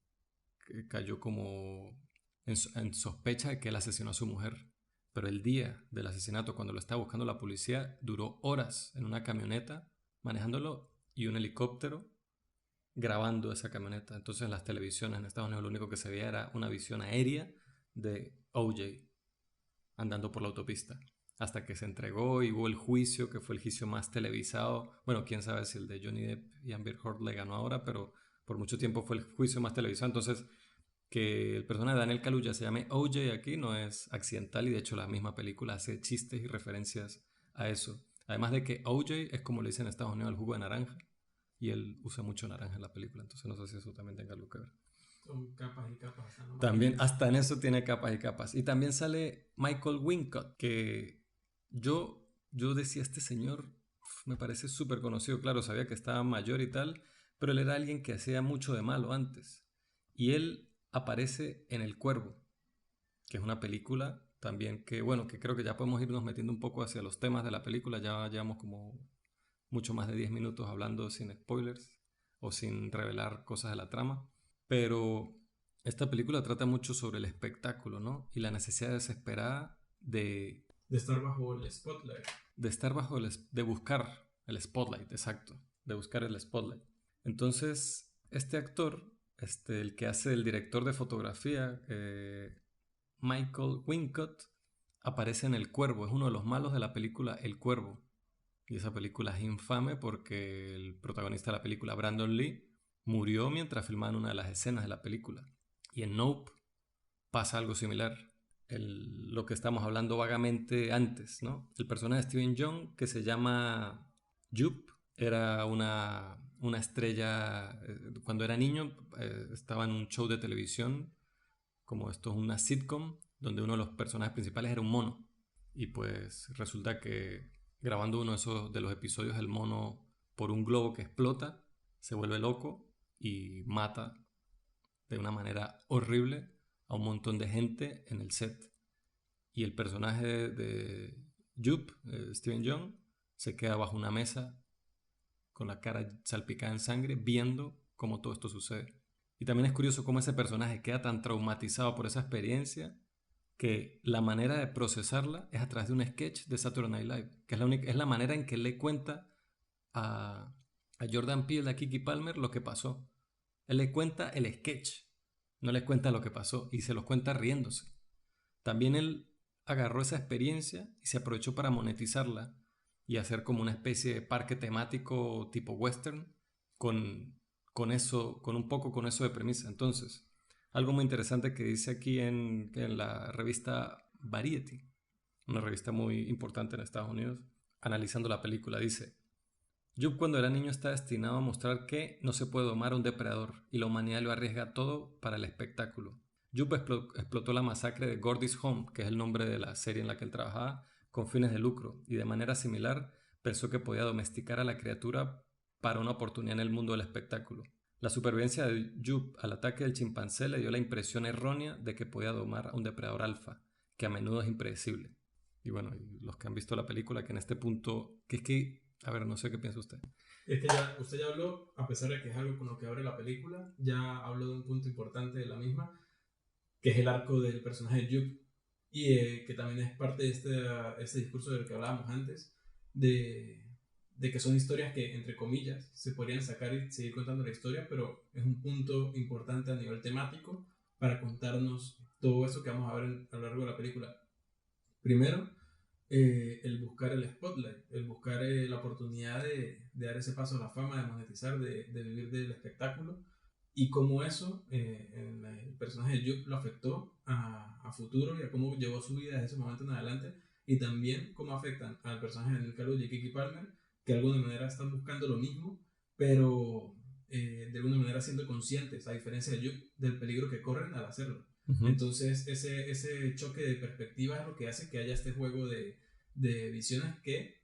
cayó como en sospecha de que él asesinó a su mujer. Pero el día del asesinato, cuando lo estaba buscando la policía, duró horas en una camioneta manejándolo y un helicóptero grabando esa camioneta. Entonces en las televisiones en Estados Unidos lo único que se veía era una visión aérea de OJ andando por la autopista. Hasta que se entregó y hubo el juicio, que fue el juicio más televisado. Bueno, quién sabe si el de Johnny Depp y Amber Heard le ganó ahora, pero por mucho tiempo fue el juicio más televisado. Entonces, que el personaje de Daniel Kaluuya se llame OJ aquí no es accidental y de hecho la misma película hace chistes y referencias a eso. Además de que OJ es como le dicen en Estados Unidos el jugo de naranja y él usa mucho naranja en la película, entonces no sé si eso también tenga algo que ver. Son capas y capas, hasta no más También, límites. hasta en eso tiene capas y capas. Y también sale Michael Wincott, que yo decía, este señor me parece súper conocido. Claro, sabía que estaba mayor y tal, pero él era alguien que hacía mucho de malo antes. Y él aparece en El Cuervo, que es una película también que, bueno, que creo que ya podemos irnos metiendo un poco hacia los temas de la película. Ya llevamos como mucho más de 10 minutos hablando sin spoilers o sin revelar cosas de la trama. Pero esta película trata mucho sobre el espectáculo, ¿no? Y la necesidad desesperada De estar bajo el spotlight. de estar de buscar el spotlight, exacto, de buscar el spotlight. Entonces, este actor, el que hace el director de fotografía, Michael Wincott, aparece en El Cuervo, es uno de los malos de la película El Cuervo. Y esa película es infame porque el protagonista de la película, Brandon Lee, murió mientras filmaban una de las escenas de la película. Y en Nope pasa algo similar. Lo que estamos hablando vagamente antes, ¿no? El personaje de Steven Yeun, que se llama Jupe, era una estrella, cuando era niño, estaba en un show de televisión, como esto es una sitcom, donde uno de los personajes principales era un mono. Y pues resulta que grabando uno de los episodios, el mono, por un globo que explota, se vuelve loco y mata de una manera horrible a un montón de gente en el set. Y el personaje de Jupe, Steven Yeun, se queda bajo una mesa con la cara salpicada en sangre viendo cómo todo esto sucede. Y también es curioso cómo ese personaje queda tan traumatizado por esa experiencia que la manera de procesarla es a través de un sketch de Saturday Night Live, que es la manera en que le cuenta a, a Jordan Peele, a Kiki Palmer, lo que pasó. Él le cuenta el sketch, no le cuenta lo que pasó y se los cuenta riéndose. También él agarró esa experiencia y se aprovechó para monetizarla y hacer como una especie de parque temático tipo western con, con un poco con eso de premisa. Entonces, algo muy interesante que dice aquí en la revista Variety, una revista muy importante en Estados Unidos, analizando la película, dice: Jup cuando era niño está destinado a mostrar que no se puede domar a un depredador y la humanidad lo arriesga todo para el espectáculo. Jup explotó la masacre de Gordy's Home, que es el nombre de la serie en la que él trabajaba, con fines de lucro y de manera similar pensó que podía domesticar a la criatura para una oportunidad en el mundo del espectáculo. La supervivencia de Jup al ataque del chimpancé le dio la impresión errónea de que podía domar a un depredador alfa. que a menudo es impredecible. Y bueno, y los que han visto la película, que en este punto, a ver, no sé qué piensa usted. Es que usted ya habló, a pesar de que es algo con lo que abre la película, ya habló de un punto importante de la misma, que es el arco del personaje de Jude, y que también es parte de este discurso del que hablábamos antes, de, de que son historias que, entre comillas, se podrían sacar y seguir contando la historia, pero es un punto importante a nivel temático para contarnos todo eso que vamos a ver a lo largo de la película. Primero, el buscar el spotlight, el buscar la oportunidad de dar ese paso a la fama, de monetizar, de vivir del espectáculo, y cómo eso, en el personaje de Jude, lo afectó a futuro y a cómo llevó su vida desde ese momento en adelante, y también cómo afectan al personaje de Neil Caluya y Kiki Palmer, que de alguna manera están buscando lo mismo, pero de alguna manera siendo conscientes, a diferencia de Jude, del peligro que corren al hacerlo. Entonces ese choque de perspectivas es lo que hace que haya este juego de visiones que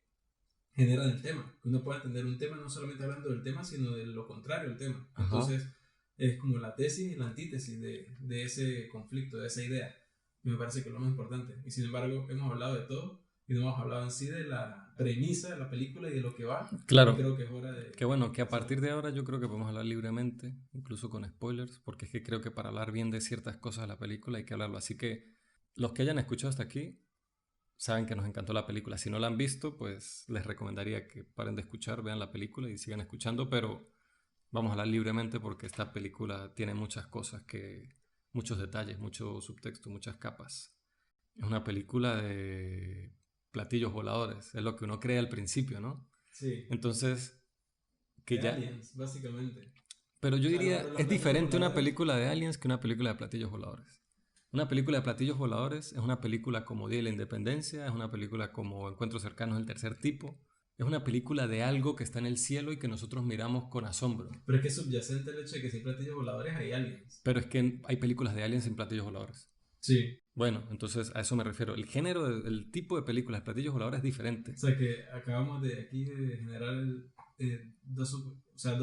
generan el tema, que uno pueda entender un tema no solamente hablando del tema, sino de lo contrario al tema. Ajá. Entonces es como la tesis y la antítesis de ese conflicto, de esa idea, y me parece que es lo más importante. Y sin embargo hemos hablado de todo y no hemos hablado en sí de la premisa de la película y de lo que va. Claro. Y creo que es hora de... Que bueno, que a partir de ahora yo creo que podemos hablar libremente, incluso con spoilers, porque es que creo que para hablar bien de ciertas cosas de la película hay que hablarlo. Así que los que hayan escuchado hasta aquí saben que nos encantó la película. Si no la han visto, pues les recomendaría que paren de escuchar, vean la película y sigan escuchando, pero vamos a hablar libremente porque esta película tiene muchas cosas muchos detalles, mucho subtexto, muchas capas. Es una película de platillos voladores, es lo que uno cree al principio, ¿no? Sí. Entonces, que de ya... aliens, básicamente. Pero yo O sea, diría, los es diferente una voladores. película de aliens que una película de platillos voladores. Una película de platillos voladores es una película como Día de la Independencia, es una película como Encuentros cercanos del tercer tipo, es una película de algo que está en el cielo y que nosotros miramos con asombro. Pero es que es subyacente el hecho de que si hay platillos voladores hay aliens. Pero es que hay películas de aliens sin platillos voladores. Sí. Bueno, entonces a eso me refiero. El género, el tipo de películas de platillos voladores es diferente. O sea que acabamos de aquí de generar dos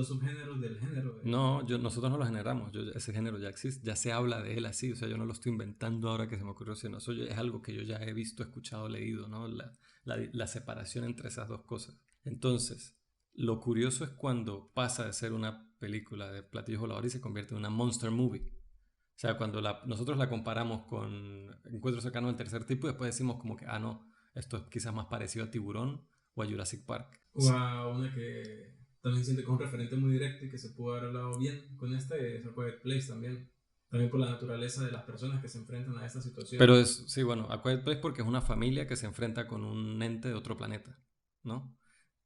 subgéneros del género. No, nosotros no lo generamos. Ese género ya existe, ya se habla de él así. O sea, yo no lo estoy inventando ahora que se me ocurrió, sino eso es algo que yo ya he visto, escuchado, leído, ¿no? La separación entre esas dos cosas. Entonces, lo curioso es cuando pasa de ser una película de platillos voladores y se convierte en una monster movie. O sea, cuando nosotros la comparamos con Encuentros cercanos del tercer tipo y después decimos como que, no, esto es quizás más parecido a Tiburón o a Jurassic Park. O a una que también siente que es un referente muy directo y que se pudo haber hablado bien con es A Quiet Place también. También por la naturaleza de las personas que se enfrentan a esta situación. Pero sí, bueno, A Quiet Place porque es una familia que se enfrenta con un ente de otro planeta, ¿no?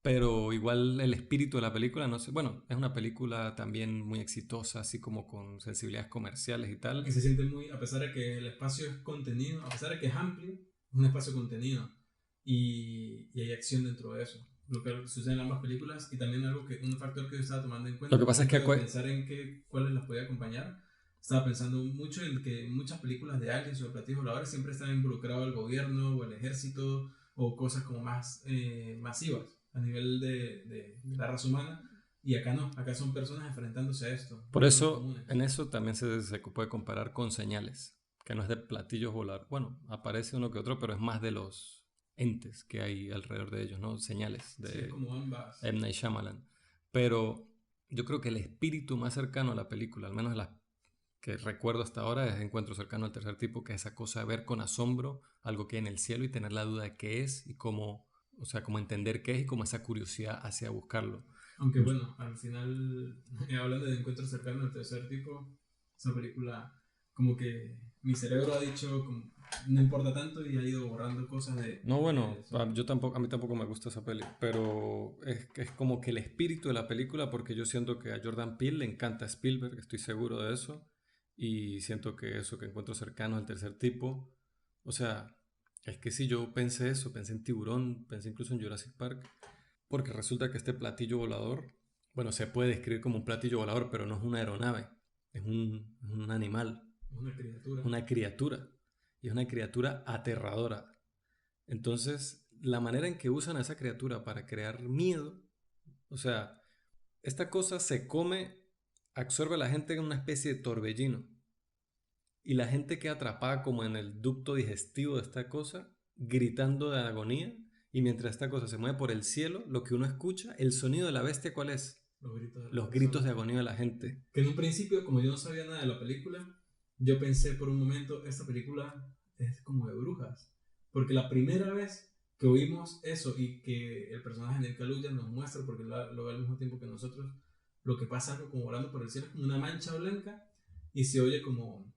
Pero igual el espíritu de la película, no sé, bueno, es una película también muy exitosa, así como con sensibilidades comerciales y tal. Y se siente muy, a pesar de que el espacio es contenido, a pesar de que es amplio, es un espacio contenido y hay acción dentro de eso. Lo que sucede en ambas películas y también un factor que yo estaba tomando en cuenta. Lo que pasa es que pensar en cuáles las podía acompañar. Estaba pensando mucho en que muchas películas de aliens o de platillos voladores siempre están involucrados el gobierno o el ejército o cosas como más masivas a nivel de la raza humana. Y acá no, acá son personas enfrentándose a esto. Por eso, en eso también se puede comparar con Señales, que no es de platillos voladores. Bueno, aparece uno que otro, pero es más de los entes que hay alrededor de ellos, ¿no? Señales de como ambas. M. Night Shyamalan. Pero yo creo que el espíritu más cercano a la película, al menos las que recuerdo hasta ahora, es Encuentro cercano al tercer tipo, que es esa cosa de ver con asombro algo que hay en el cielo y tener la duda de qué es y cómo, o sea, cómo entender qué es y cómo esa curiosidad hacia buscarlo. Aunque bueno, al final, hablando de Encuentro cercano al tercer tipo, esa película, como que mi cerebro ha dicho, como, no importa tanto y ha ido borrando cosas de... No, bueno, a mí tampoco me gusta esa peli, pero es como que el espíritu de la película, porque yo siento que a Jordan Peele le encanta Spielberg, estoy seguro de eso, y siento que eso que encuentro cercano al tercer tipo, o sea, es que si yo pensé eso, pensé en Tiburón, pensé incluso en Jurassic Park, porque resulta que este platillo volador, bueno, se puede describir como un platillo volador, pero no es una aeronave, es un animal, una criatura. Una criatura, y es una criatura aterradora. Entonces, la manera en que usan a esa criatura para crear miedo, o sea, esta cosa se come, absorbe a la gente en una especie de torbellino y la gente queda atrapada como en el ducto digestivo de esta cosa, gritando de agonía, y mientras esta cosa se mueve por el cielo, lo que uno escucha, el sonido de la bestia, ¿cuál es? Los gritos de las Los gritos de personas. agonía de la gente. Que en un principio, como yo no sabía nada de la película, yo pensé por un momento, esta película es como de brujas. Porque la primera vez que oímos eso y que el personaje de Kaluuya nos muestra, porque lo ve al mismo tiempo que nosotros, lo que pasa algo como volando por el cielo, es como una mancha blanca y se oye como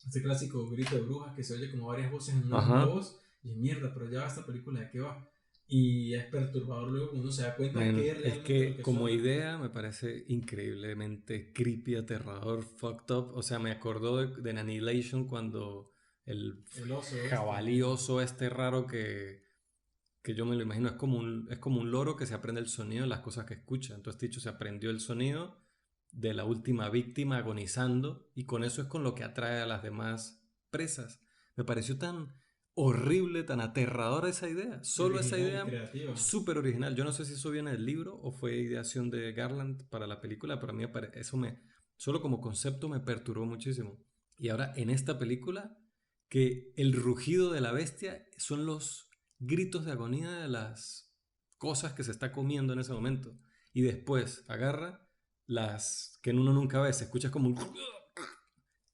este clásico grito de brujas que se oye como varias voces en una misma Ajá. voz. Y mierda, pero ya va esta película, ¿de qué va? Y es perturbador luego cuando uno se da cuenta que Men, es es realmente lo que que como suena. idea me parece increíblemente creepy, aterrador, fucked up. O sea, me acordó de Annihilation cuando el El oso este. jabalí oso este raro que yo me lo imagino, es como un loro que se aprende el sonido de las cosas que escucha. Entonces, dicho, se aprendió el sonido de la última víctima agonizando y con eso es con lo que atrae a las demás presas. Me pareció tan horrible, tan aterradora esa idea. Solo esa Original y idea creativa. súper original. Yo no sé si eso viene del libro o fue ideación de Garland para la película, pero a mí eso solo como concepto me perturbó muchísimo. Y ahora en esta película, que el rugido de la bestia son los gritos de agonía de las cosas que se está comiendo en ese momento. Y después agarra las que uno nunca ve, se escucha como un...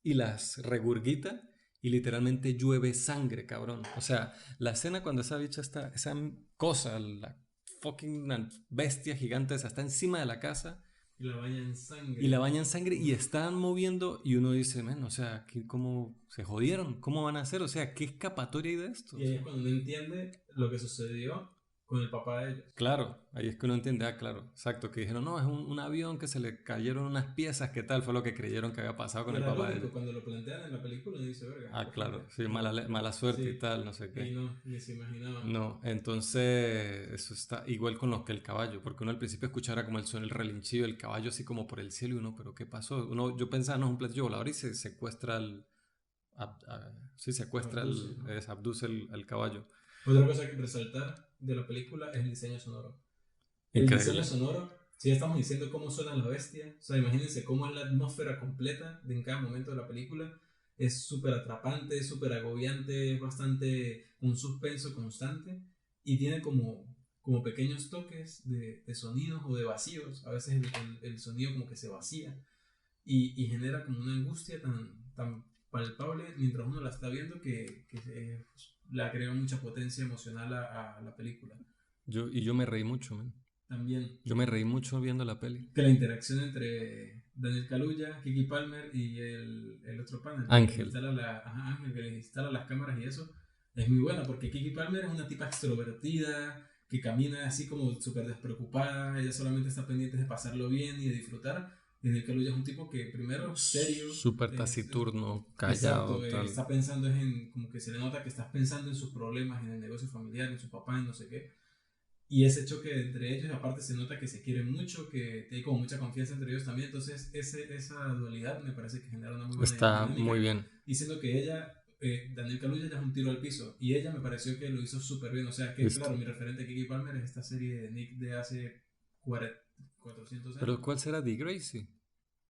y las regurgita y literalmente llueve sangre, cabrón. O sea, la escena cuando esa bicha está, esa cosa, la fucking bestia gigante esa está encima de la casa Y la baña en y la sangre. baña en sangre y Uf. están moviendo y uno dice, men, o sea, ¿cómo se jodieron? ¿Cómo van a hacer? O sea, ¿qué escapatoria hay de esto? Y O ahí sea, es cuando uno entiende lo que sucedió con el papá de ellos. claro, ahí es que uno entiende, ah, claro, exacto, que dijeron, no, es un avión que se le cayeron unas piezas, ¿qué tal? Fue lo que creyeron que había pasado con Y el era papá de ellos. lógico, cuando lo plantean en la película, uno dice, verga, Ah, qué claro, fuerte. sí, Pero, mala suerte y sí, tal, no sé y qué. no, ni se imaginaban. No, entonces eso está igual con los que el caballo, porque uno al principio escuchara como el relinchillo del caballo así como por el cielo y uno, pero ¿qué pasó? Yo pensaba, no, es un platillo volador y se secuestra sí, Los secuestra abduce, ¿no? abduce el caballo. Otra cosa que resaltar de la película es el diseño sonoro. El diseño Increíble. sonoro, si ya estamos diciendo cómo suena la bestia, o sea, imagínense cómo es la atmósfera completa de en cada momento de la película. Es súper atrapante, súper agobiante, es bastante un suspenso constante y tiene como pequeños toques de sonidos o de vacíos. A veces el sonido como que se vacía y genera como una angustia tan palpable mientras uno la está viendo que le agrega mucha potencia emocional a la película. Yo me reí mucho, man. También Yo me reí mucho viendo la peli. que la interacción entre Daniel Kaluuya, Kiki Palmer y el otro panel que les Ángel. instala Ángel, que les instala las cámaras y eso, es muy buena porque Kiki Palmer es una tipa extrovertida que camina así como súper despreocupada, ella solamente está pendiente de pasarlo bien y de disfrutar. Y Daniel Kaluuya es un tipo que primero serio, Súper taciturno, exacto, callado, tal. está pensando en, como que se le nota que estás pensando en sus problemas, en el negocio familiar, en su papá, en no sé qué. Y ese choque entre ellos, aparte se nota que se quieren mucho, que hay como mucha confianza entre ellos también. Entonces, esa dualidad me parece que genera una muy buena Está muy dinámica. bien. Diciendo que ella, Daniel Kaluuya, ya es un tiro al piso. Y ella me pareció que lo hizo súper bien. O sea, que Listo. claro, mi referente Kiki Palmer es esta serie de Nick de hace 400 Pero años. ¿cuál será Dick Gracie?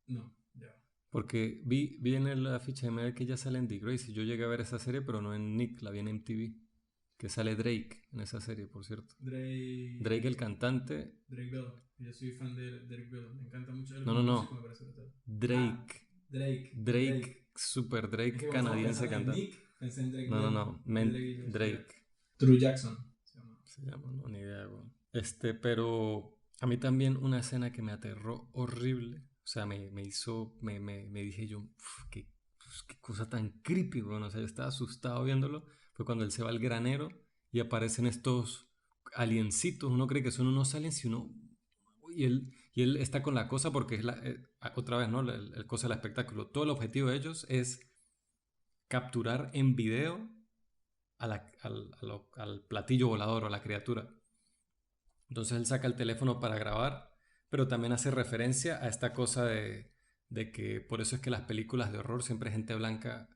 No, ya. Porque vi en la ficha de MD que ya sale en Dick Gracie. Yo llegué a ver esa serie, pero no en Nick, la vi en MTV. Que sale Drake en esa serie, por cierto. Drake, el Drake. cantante. Drake Bell. Yo soy fan de Drake Bell. Me encanta mucho él No, como no, músico, no. me parece brutal. Ah, Drake. Drake. Super Es que Drake como estamos canadiense pensando en cantante. Nick, pensé en Drake No, no, Bell. no. Es Drake y Josh, ya. Drake True Jackson se llama. se llama, no, ni idea, güey. Pero a mí también una escena que me aterró horrible. O sea, me hizo, me dije yo, qué cosa tan creepy, güey. O sea, yo estaba asustado viéndolo. Fue cuando él se va al granero y aparecen estos aliencitos. Uno cree que son unos aliens y uno. Y él está con la cosa porque es otra vez, ¿no? El cosa del espectáculo. Todo el objetivo de ellos es capturar en video al platillo volador o a la criatura. Entonces él saca el teléfono para grabar, pero también hace referencia a esta cosa de que por eso es que las películas de horror siempre hay gente blanca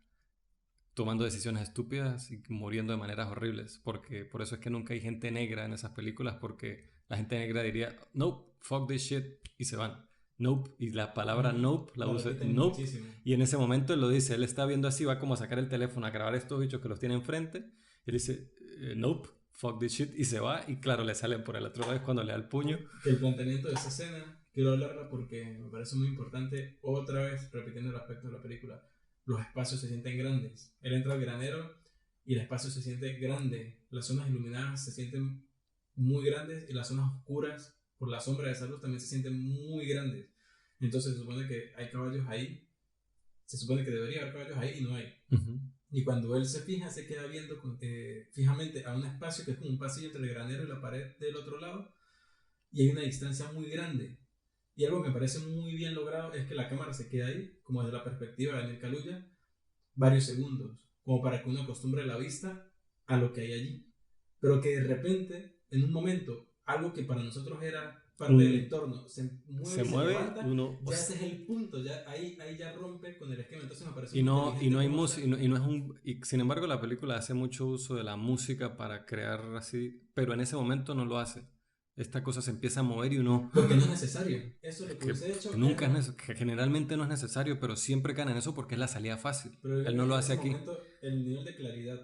tomando decisiones estúpidas y muriendo de maneras horribles, porque por eso es que nunca hay gente negra en esas películas, porque la gente negra diría, no, fuck this shit, y se van. nope, y la palabra nope la Lo usa repiten nope, muchísimo. y en ese momento él lo dice, él está viendo así, va como a sacar el teléfono a grabar estos bichos que los tiene enfrente, y él dice, nope, fuck this shit, y se va, y claro, le salen por el otro lado es cuando le da el puño. Que el planteamiento de esa escena, quiero hablarla porque me parece muy importante, otra vez repitiendo el aspecto de la película, los espacios se sienten grandes. Él entra al granero y el espacio se siente grande, las zonas iluminadas se sienten muy grandes y las zonas oscuras por la sombra de esa luz también se sienten muy grandes. Entonces se supone que hay caballos ahí, se supone que debería haber caballos ahí y no hay. Uh-huh. Y cuando él se fija, se queda viendo fijamente a un espacio que es como un pasillo entre el granero y la pared del otro lado, y hay una distancia muy grande. Y algo que me parece muy bien logrado es que la cámara se queda ahí, como desde la perspectiva de Daniel Kaluuya, varios segundos, como para que uno acostumbre la vista a lo que hay allí. Pero que de repente, en un momento, algo que para nosotros era parte del entorno, se y se mueve, levanta, uno, ya ese es el punto, ya ahí ya rompe con el esquema. Entonces me parece y muy no inteligente hay cómo música, está. y no es un, y sin embargo la película hace mucho uso de la música para crear así, pero en ese momento no lo hace. Esta cosa se empieza a mover y uno, Porque no es necesario. Eso es es lo que hubiese que hecho. nunca que generalmente no es necesario, pero siempre caen en eso porque es la salida fácil. Pero yo Él creo no que lo en hace ese aquí. momento el nivel de claridad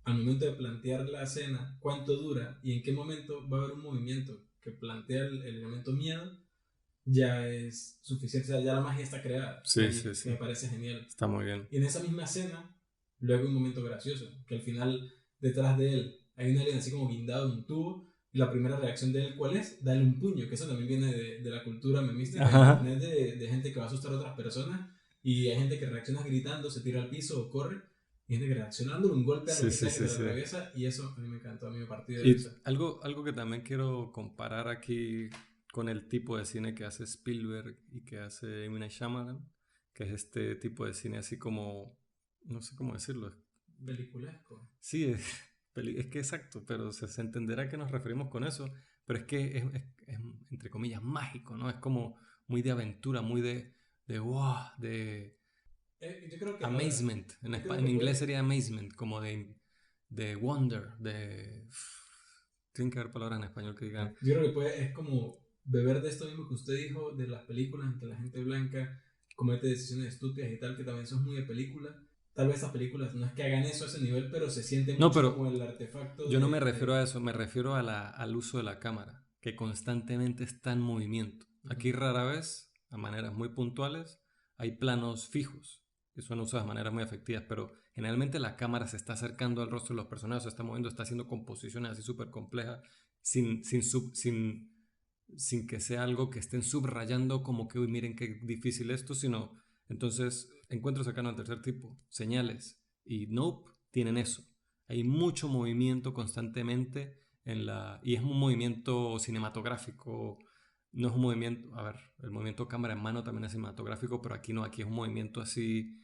al momento de plantear la escena, cuánto dura y en qué momento va a haber un movimiento que plantea el elemento miedo, ya es suficiente. O sea, ya la magia está creada Sí, sí, allí, que me sí. parece genial. Está muy bien. Y en esa misma escena, luego hay un momento gracioso, que al final detrás de él hay un alien así como guindado en un tubo. Y la primera reacción de él, ¿cuál es? Darle un puño, que eso también viene de la cultura memística de Ajá. internet, de gente que va a asustar a otras personas. Y hay gente que reacciona gritando, se tira al piso o corre. Y gente que reacciona dándole un golpe a lo Sí, que sí, sea que sí, se le sí. atraviesa. Y eso a mí me encantó, a mí me partió de Y risa. algo que también quiero comparar aquí con el tipo de cine que hace Spielberg y que hace M. Night Shyamalan, que es este tipo de cine así como, no sé cómo decirlo. Peliculesco. Sí, es que exacto, pero se entenderá a qué nos referimos con eso, pero es que es, entre comillas, mágico, ¿no? Es como muy de aventura, muy de wow, de Yo creo que ahora, amazement. yo creo En que inglés puede, sería amazement, como de wonder, de... Tienen que haber palabras en español que digan... yo creo que puede, es como beber de esto mismo que usted dijo, de las películas en que la gente blanca comete decisiones estúpidas y tal, que también son muy de película. Tal vez esas películas no es que hagan eso a ese nivel, pero se siente No, mucho como pero el artefacto yo no me refiero a eso, me refiero a al uso de la cámara, que constantemente está en movimiento. Aquí rara vez, a maneras muy puntuales, hay planos fijos, que son usados de maneras muy efectivas, pero generalmente la cámara se está acercando al rostro de los personajes, se está moviendo, está haciendo composiciones así súper complejas, sin que sea algo que estén subrayando como que, uy, miren qué difícil esto, sino, entonces, encuentro cercano al tercer tipo, señales, y Nope tienen eso. Hay mucho movimiento constantemente y es un movimiento cinematográfico, no es un movimiento, a ver, el movimiento cámara en mano también es cinematográfico, pero aquí no, aquí es un movimiento así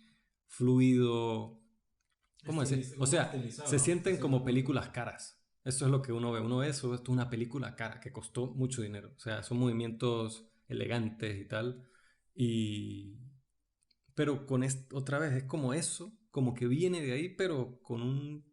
fluido, ¿cómo decir? O Más sea, se estilizado hasta sienten cierto como punto. películas caras. Eso es lo que uno ve eso, esto es una película cara que costó mucho dinero. O sea, son movimientos elegantes y tal. Y, pero otra vez es como eso, como que viene de ahí, pero con un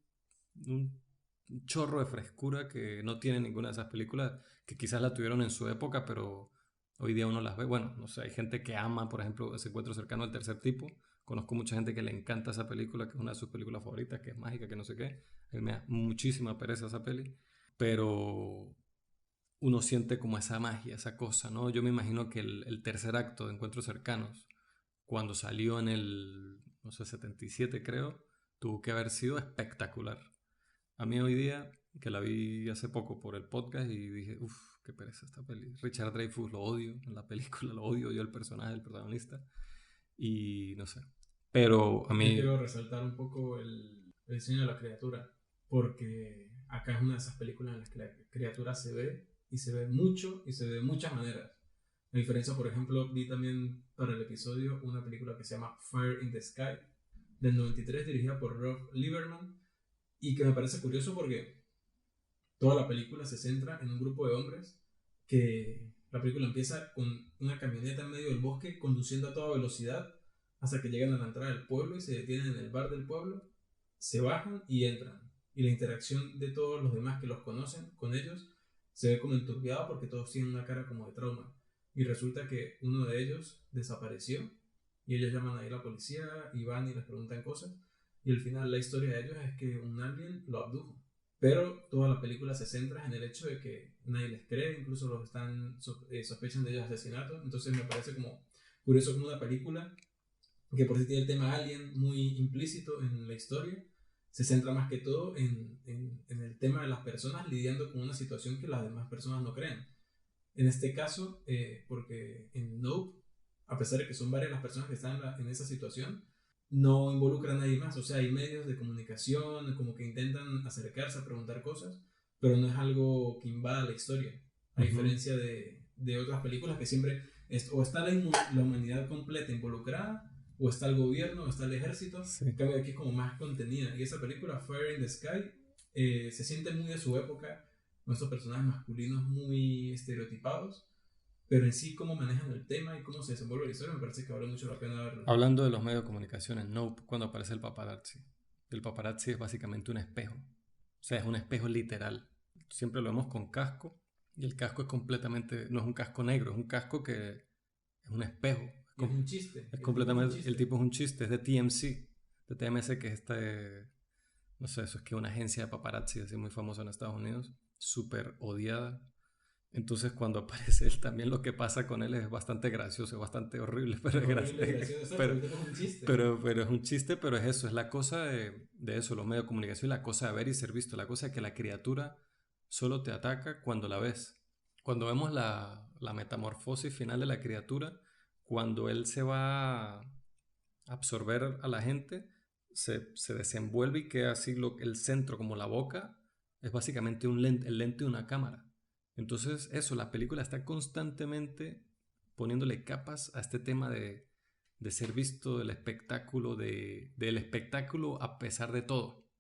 chorro de frescura que no tiene ninguna de esas películas, que quizás la tuvieron en su época, pero hoy día uno las ve. Bueno, no sé, hay gente que ama, por ejemplo, ese encuentro cercano al tercer tipo. Conozco mucha gente que le encanta esa película, que es una de sus películas favoritas, que es mágica, que no sé qué. A mí me da muchísima pereza esa peli, pero uno siente como esa magia, esa cosa, ¿no? Yo me imagino que el tercer acto de Encuentros Cercanos, cuando salió en el, no sé, 77 creo, tuvo que haber sido espectacular. A mí hoy día, que la vi hace poco por el podcast y dije, uff, qué pereza esta peli. Richard Dreyfuss lo odio en la película, lo odio yo el personaje, el protagonista. Y no sé. Pero a Yo mí, quiero resaltar un poco el diseño de la criatura, porque acá es una de esas películas en las que la criatura se ve y se ve mucho y se ve de muchas maneras. A diferencia, por ejemplo, vi también para el episodio una película que se llama Fire in the Sky del 93 dirigida por Rob Lieberman y que me parece curioso porque toda la película se centra en un grupo de hombres que la película empieza con una camioneta en medio del bosque conduciendo a toda velocidad hasta que llegan a la entrada del pueblo y se detienen en el bar del pueblo, se bajan y entran. Y la interacción de todos los demás que los conocen con ellos se ve como enturbiada porque todos tienen una cara como de trauma. y resulta que uno de ellos desapareció y ellos llaman ahí a la policía y van y les preguntan cosas y al final la historia de ellos es que un alien lo abdujo. Pero toda la película se centra en el hecho de que nadie les cree, incluso los sospechan de ellos asesinato. Entonces me parece como curioso como una película que por sí tiene el tema alien muy implícito en la historia, se centra más que todo en el tema de las personas lidiando con una situación que las demás personas no creen. En este caso, porque en Nope, a pesar de que son varias las personas que están en esa situación, no involucra a nadie más. O sea, hay medios de comunicación, como que intentan acercarse a preguntar cosas, pero no es algo que invada la historia. A diferencia de otras películas que siempre o está la humanidad completa involucrada, o está el gobierno, o está el ejército. Sí. En cambio, aquí es como más contenida. Y esa película, Fire in the Sky, se siente muy de su época, con estos personajes masculinos muy estereotipados, pero en sí cómo manejan el tema y cómo se desenvuelve la historia me parece que vale mucho la pena verlo. Hablando de los medios de comunicación en Nope, cuando aparece el paparazzi. El paparazzi es básicamente un espejo. O sea, es un espejo literal. Siempre lo vemos con casco y el casco es completamente, no es un casco negro, es un casco que es un espejo. Es un chiste. Es completamente, el tipo es un chiste, es de TMC, de TMC, que es no sé, eso es que una agencia de paparazzi así muy famosa en Estados Unidos, súper odiada. Entonces cuando aparece él también lo que pasa con él es bastante gracioso, es bastante horrible, pero es gracioso. Pero es un chiste, pero es eso, es la cosa de eso, los medios de comunicación, la cosa de ver y ser visto, la cosa de que la criatura solo te ataca cuando la ves. Cuando vemos la metamorfosis final de la criatura, cuando él se va a absorber a la gente, se desenvuelve y queda así el centro, como la boca, es básicamente el lente de una cámara. Entonces eso, la película está constantemente poniéndole capas a este tema de ser visto, del espectáculo, del espectáculo a pesar de todo,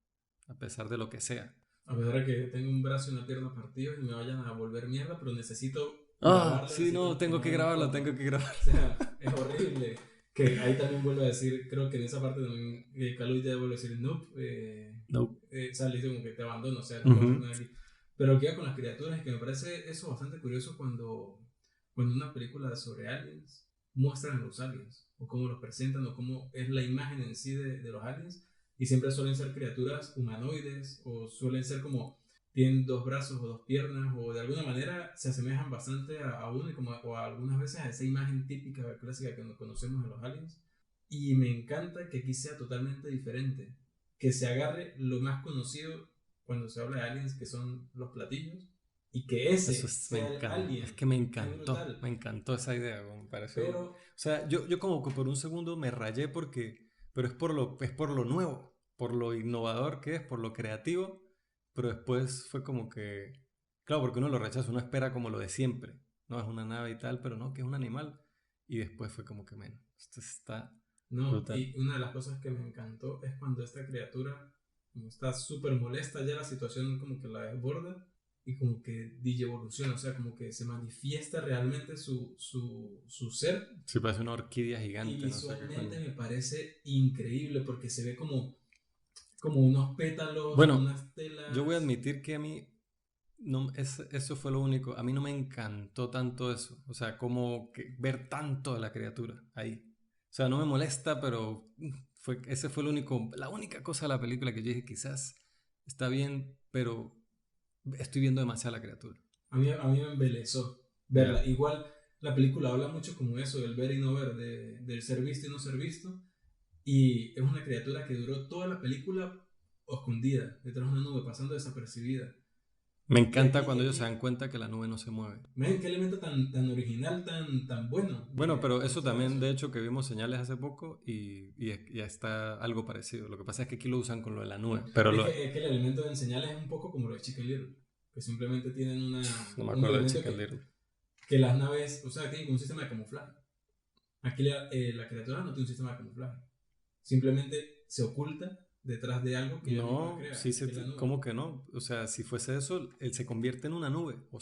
a pesar de lo que sea. A pesar de que tengo un brazo y una pierna partidos y me vayan a volver mierda, pero necesito Ah, grabarlo. sí, no, tengo que grabarlo. O sea, es horrible. Que ahí también vuelvo a decir, creo que en esa parte también Calud ya vuelve a decir nope. Nope. O sea, le dice como que te abandono, o sea, no puedo hacer nada aquí. Pero queda con las criaturas, que me parece eso bastante curioso cuando una película sobre aliens muestran a los aliens, o cómo los presentan, o cómo es la imagen en sí de los aliens, y siempre suelen ser criaturas humanoides, o suelen ser como, tienen dos brazos o dos piernas, o de alguna manera se asemejan bastante a uno, y como, o algunas veces a esa imagen típica, clásica que conocemos de los aliens. Y me encanta que aquí sea totalmente diferente, que se agarre lo más conocido cuando se habla de aliens, que son los platillos, y que ese sea el alien. Es que me encantó esa idea, me pareció. Pero, o sea, yo como que por un segundo me rayé pero es por lo nuevo, por lo innovador que es, por lo creativo, pero después fue como que, claro, porque uno lo rechaza, uno espera como lo de siempre, no es una nave y tal, pero no, que es un animal, y después fue como que, esto está no, brutal. y una de las cosas que me encantó es cuando esta criatura como está súper molesta, ya la situación como que la desborda y como que digievoluciona, o sea, como que se manifiesta realmente su ser. Sí, parece una orquídea gigante. Y visualmente me parece increíble porque se ve como unos pétalos, bueno, unas telas. Yo voy a admitir que a mí eso fue lo único. A mí no me encantó tanto eso. O sea, como que ver tanto de la criatura ahí. O sea, no me molesta, pero ese fue la única cosa de la película que yo dije, quizás está bien, pero estoy viendo demasiado a la criatura. A mí me embelezó verla. Yeah. Igual la película habla mucho como eso, del ver y no ver, del ser visto y no ser visto. Y es una criatura que duró toda la película escondida, detrás de una nube, pasando desapercibida. Me encanta cuando ellos se dan cuenta que la nube no se mueve. Miren qué elemento tan original, tan bueno. Bueno, pero eso también, de hecho, que vimos señales hace poco y ya está algo parecido. Lo que pasa es que aquí lo usan con lo de la nube. Pero es que el elemento de señales es un poco como lo de Chicken Little, que simplemente tienen una... No me acuerdo de Chicken Little. Que las naves, o sea, tienen un sistema de camuflaje. Aquí la criatura no tiene un sistema de camuflaje. Simplemente se oculta detrás de algo que no crea. Sí, ¿cómo que no? O sea, si fuese eso, él se convierte en una nube o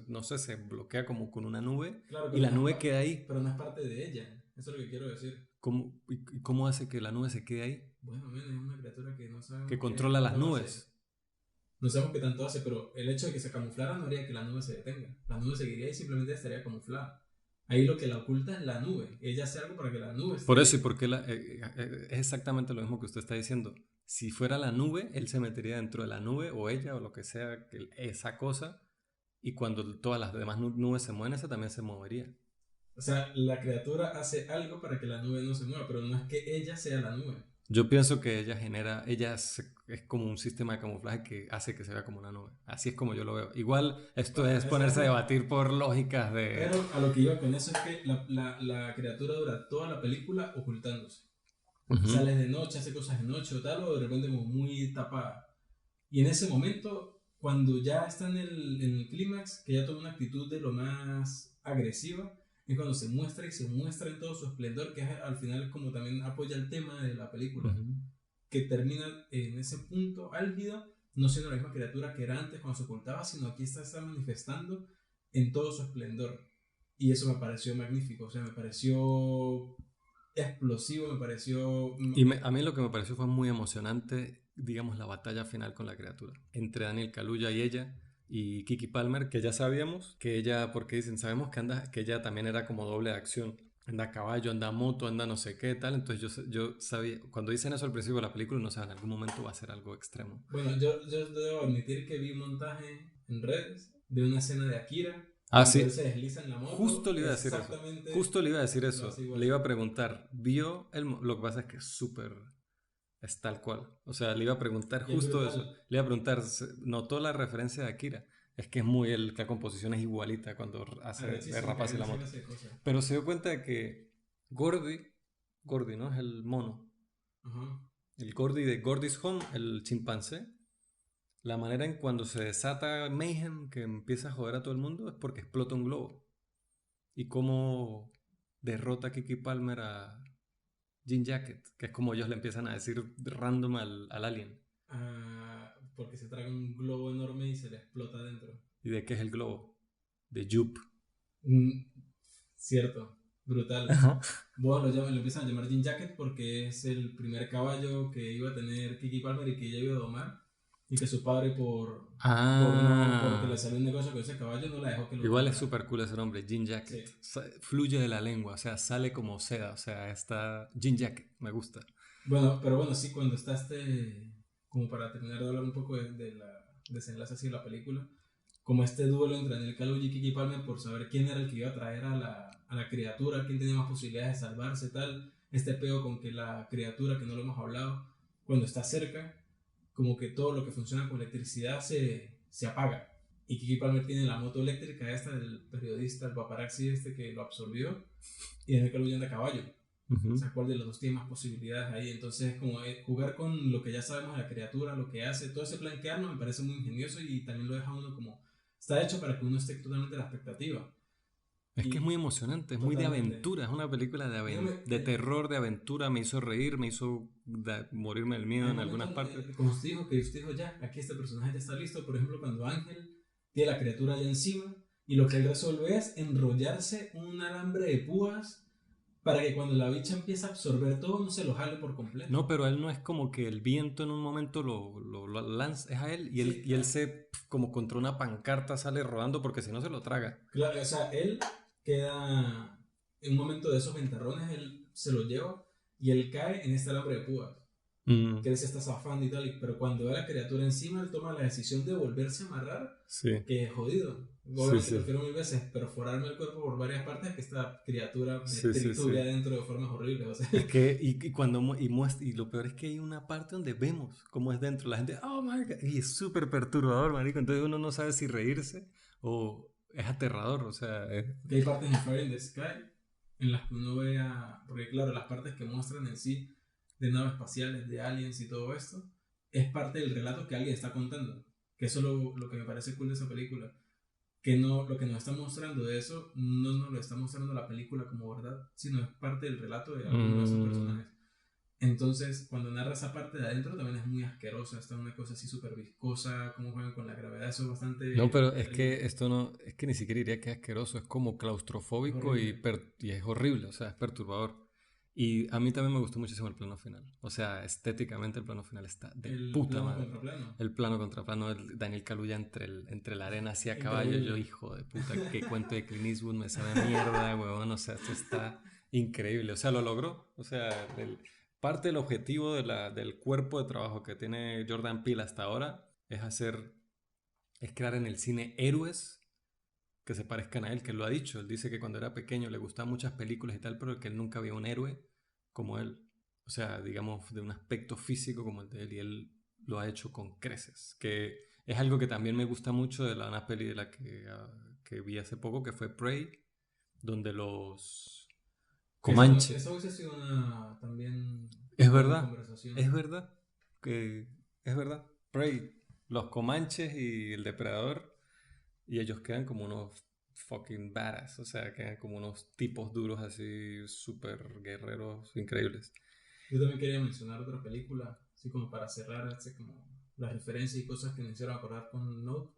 no sé, se bloquea como con una nube, claro, y la nube queda ahí. Pero no es parte de ella, eso es lo que quiero decir. ¿Cómo hace que la nube se quede ahí? Bueno, es una criatura que no sabe... Que controla las nubes. Hace. No sabemos qué tanto hace, pero el hecho de que se camuflara no haría que la nube se detenga. La nube seguiría y simplemente estaría camuflada. Ahí lo que la oculta es la nube. Ella hace algo para que la nube Por eso y esté... porque es exactamente lo mismo que usted está diciendo. Si fuera la nube, él se metería dentro de la nube o ella o lo que sea, esa cosa, y cuando todas las demás nubes se mueven, esa también se movería. O sea, la criatura hace algo para que la nube no se mueva, pero no es que ella sea la nube. Yo pienso que es como un sistema de camuflaje que hace que se vea como una nube. Así es como yo lo veo. Igual esto Bueno, es ponerse a debatir por lógicas de... pero a lo que iba con eso es que la criatura dura toda la película ocultándose. Ujú, Sale de noche, hace cosas de noche o tal, o de repente como muy tapada. Y en ese momento, cuando ya está en el clímax, que ya toma una actitud de lo más agresiva, es cuando se muestra y se muestra en todo su esplendor, que es, al final como también apoya el tema de la película, ujú. que termina en ese punto álgido, no siendo la misma criatura que era antes cuando se ocultaba, sino aquí está manifestando en todo su esplendor. Y eso me pareció magnífico, o sea, me pareció explosivo, me pareció... A mí lo que me pareció fue muy emocionante, digamos, la batalla final con la criatura. Entre Daniel Kaluuya y ella, y Kiki Palmer, que ya sabíamos que ella, porque dicen, sabemos que ella también era como doble de acción. Anda a caballo, anda a moto, anda no sé qué, tal. Entonces yo sabía, cuando dicen eso al principio de la película, no sé, en algún momento va a ser algo extremo. Bueno, yo debo admitir que vi un montaje en redes de una escena de Akira Ah, cuando él sí, se desliza en la moto, justo le iba a decir eso. exactamente Justo le iba a decir lo eso. hace Le igual. iba a preguntar, lo que pasa es que es súper, es tal cual. O sea, le iba a preguntar Y es justo eso. brutal. Le iba a preguntar, ¿notó la referencia de Akira? Es que es muy, la composición es igualita cuando hace de Arrechísimo que rapaz y hagan la esa moto. clase de cosas. Pero se dio cuenta de que Gordy, Gordy, ¿no? Es el mono. Ajá. El Gordy de Gordy's Home, el chimpancé. La manera en cuando se desata Mayhem, que empieza a joder a todo el mundo, es porque explota un globo. Y cómo derrota Kiki Palmer a Jean Jacket, que es como ellos le empiezan a decir random al alien. Ah, porque se traga un globo enorme y se le explota adentro. ¿Y de qué es el globo? De Jup. Mm, cierto, brutal. Ajá. Bueno, lo empiezan a llamar Jean Jacket porque es el primer caballo que iba a tener Kiki Palmer y que ella iba a domar. Y que su padre, porque le Ah, salió un negocio con ese caballo, no la dejó que lo igual es domara. súper cool ese nombre, Jean Sí. Jacket. Fluye de la lengua, o sea, sale como seda, o sea, está Jean Jacket, me gusta. Bueno, pero bueno, sí, cuando está como para terminar de hablar un poco de la desenlace así de la película, como este duelo entre Daniel Kaluuya y Kiki Palmer por saber quién era el que iba a traer a la criatura, quién tenía más posibilidades de salvarse, tal, este peo con que la criatura, que no lo hemos hablado, cuando está cerca, como que todo lo que funciona con electricidad se apaga. Y Kiki Palmer tiene la moto eléctrica esta del periodista, el paparazzi este que lo absorbió, y Daniel Kaluuya anda a caballo. O Ujú. sea, cuál de los dos tiene más posibilidades ahí. Entonces, como jugar con lo que ya sabemos de la criatura, lo que hace, todo ese plan que arma me parece muy ingenioso y también lo deja uno como. Está hecho para que uno esté totalmente a la expectativa. Es que es muy Y emocionante, es muy de totalmente. aventura, es una película Dígame, de terror, de aventura, me hizo reír, me hizo morirme del miedo hay en algunas momentos, partes. como usted dijo, ya, aquí este personaje ya está listo. Por ejemplo, cuando Ángel tiene la criatura ya encima y lo que él resuelve es enrollarse un alambre de púas para que cuando la bicha empieza a absorber todo no se lo jale por completo. No, pero él no es como que el viento en un momento lo lanza, es a él Sí, y él como contra una pancarta sale rodando porque si no se lo traga. claro, o sea, él queda en un momento de esos ventarrones, él se lo lleva y él cae en este alambre de púas, Mm, que él se está zafando y tal, pero cuando ve a la criatura encima, él toma la decisión de volverse a amarrar, sí, que es jodido. sí, Obviamente sí, prefiero mil veces perforarme el cuerpo por varias partes que esta criatura me sí, sí, triture sí. adentro de formas horribles. O sea, Es que, y cuando muestra, y lo peor es que hay una parte donde vemos cómo es dentro, la gente, oh my God, y es súper perturbador, marico, entonces uno no sabe si reírse o es aterrador, o sea, que hay partes en Fire in the Sky en las que uno vea, porque claro, las partes que muestran en sí de naves espaciales, de aliens y todo esto, es parte del relato que alguien está contando. Que eso es lo que me parece cool de esa película. Que no, lo que nos está mostrando de eso no nos lo está mostrando la película como verdad, sino es parte del relato de alguno de esos mm, personajes. Entonces, cuando narra esa parte de adentro también es muy asquerosa, está una cosa así súper viscosa, cómo juegan con la gravedad, eso es no, bastante pero es terrible, que esto no, es que ni siquiera diría que es asqueroso, es como es claustrofóbico horrible. y es horrible, o sea, es perturbador. Y a mí también me gustó muchísimo el plano final. O sea, estéticamente el plano final está de El puta plano madre. contra plano. El plano contra plano, Daniel Kaluuya entre la arena hacia caballo. Yo, Increíble. hijo de puta, qué cuento de Clint Eastwood me sabe a mierda, huevón. O sea, esto está increíble. O sea, lo logró. O sea, parte del objetivo del cuerpo de trabajo que tiene Jordan Peele hasta ahora es crear en el cine héroes que se parezcan a él, que él lo ha dicho. Él dice que cuando era pequeño le gustaban muchas películas y tal, pero que él nunca había un héroe como él. O sea, digamos, de un aspecto físico como el de él, y él lo ha hecho con creces. Que es algo que también me gusta mucho de una peli de la que vi hace poco, que fue Prey, donde los Comanche. Esa hubiese sido también Es buena verdad, conversación. es verdad, que es verdad. Prey, los Comanches y el Depredador. Y ellos quedan como unos fucking badass, o sea, quedan como unos tipos duros así, súper guerreros, increíbles. Yo también quería mencionar otra película, así como para cerrar así como las referencias y cosas que me hicieron acordar con Note.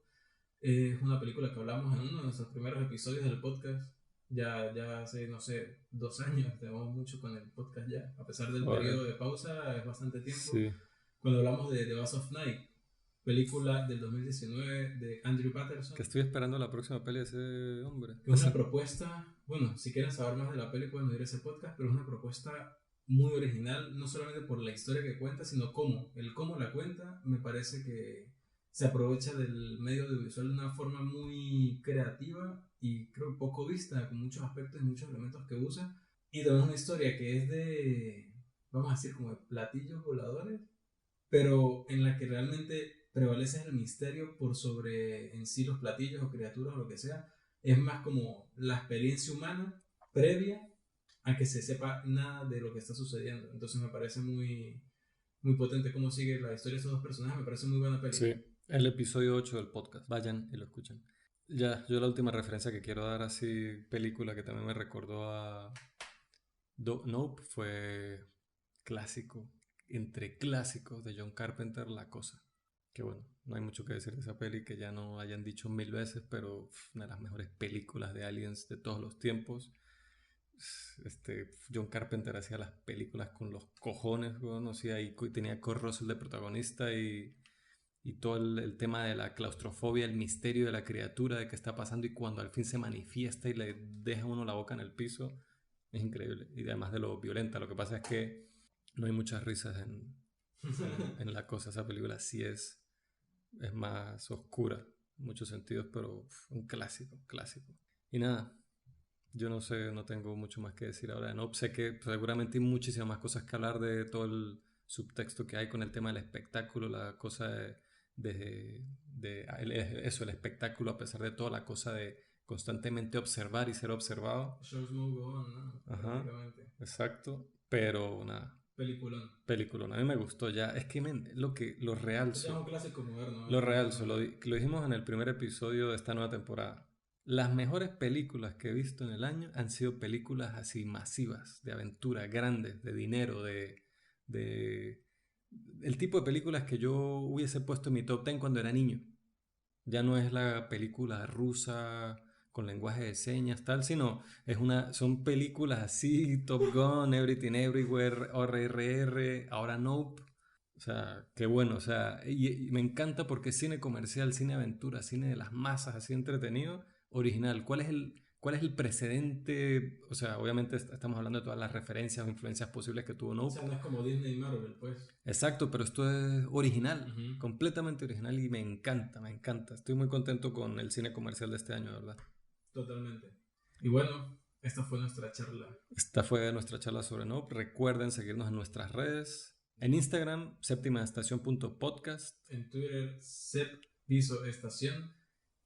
Es una película que hablamos en uno de nuestros primeros episodios del podcast. Ya hace, no sé, 2 años, tenemos mucho con el podcast ya. A pesar del Órale. periodo de pausa, es bastante tiempo. Sí. Cuando hablamos de The Boss of Night, película del 2019 de Andrew Que Patterson, estoy esperando la próxima peli de ese hombre. que es una propuesta, bueno, si quieren saber más de la peli pueden oír ese podcast, pero es una propuesta muy original, no solamente por la historia que cuenta, sino cómo la cuenta, me parece que se aprovecha del medio audiovisual de una forma muy creativa y creo poco vista, con muchos aspectos y muchos elementos que usa. Y tenemos una historia que es de, vamos a decir, como de platillos voladores, pero en la que realmente prevalece el misterio por sobre en sí los platillos o criaturas o lo que sea. Es más como la experiencia humana previa a que se sepa nada de lo que está sucediendo. Entonces me parece muy potente cómo sigue la historia de esos dos personajes. Me parece muy buena peli. Sí, el episodio 8 del podcast. Vayan y lo escuchen. Ya, yo la última referencia que quiero dar así, película que también me recordó a Nope, fue clásico, entre clásicos de John Carpenter, La Cosa. Que bueno, no hay mucho que decir de esa peli que ya no hayan dicho 1000 veces, pero una de las mejores películas de aliens de todos los tiempos. John Carpenter hacía las películas con los cojones, bueno, o sea, y tenía Kurt Russell de protagonista y todo el tema de la claustrofobia, el misterio de la criatura, de qué está pasando y cuando al fin se manifiesta y le deja a uno la boca en el piso, es increíble. Y además de lo violenta, lo que pasa es que no hay muchas risas en La Cosa. Esa película sí es más oscura en muchos sentidos, pero un clásico, clásico. Y nada, yo no sé, no tengo mucho más que decir ahora. No sé que seguramente hay muchísimas más cosas que hablar de todo el subtexto que hay con el tema del espectáculo, la cosa eso, el espectáculo, a pesar de todo, la cosa de constantemente observar y ser observado. Shows move on, ¿no? Ajá, Prácticamente. exacto. Pero nada, Peliculón. película. A mí me gustó ya. Es que lo Ya es realzo. un clásico moderno, Lo realzo. definitivamente. Lo dijimos en el primer episodio de esta nueva temporada. Las mejores películas que he visto en el año han sido películas así masivas, de aventura, grandes, de dinero, de el tipo de películas que yo hubiese puesto en mi top 10 cuando era niño. Ya no es la película rusa con lenguaje de señas, tal, sino son películas así, Top Gun, Everything Everywhere, RRR, ahora Nope. O sea, qué bueno, o sea, y me encanta porque es cine comercial, cine aventura, cine de las masas, así entretenido, original. ¿Cuál es el precedente? O sea, obviamente estamos hablando de todas las referencias o influencias posibles que tuvo O sea, Nope. no es como Disney y Marvel, pues. Exacto, pero esto es original, Ujú. completamente original y me encanta, me encanta. Estoy muy contento con el cine comercial de este año, ¿verdad? Totalmente. Y bueno, esta fue nuestra charla. Esta fue nuestra charla sobre Nope. Recuerden seguirnos en nuestras redes. En Instagram, séptimaestación.podcast. En Twitter, Sep Piso Estación.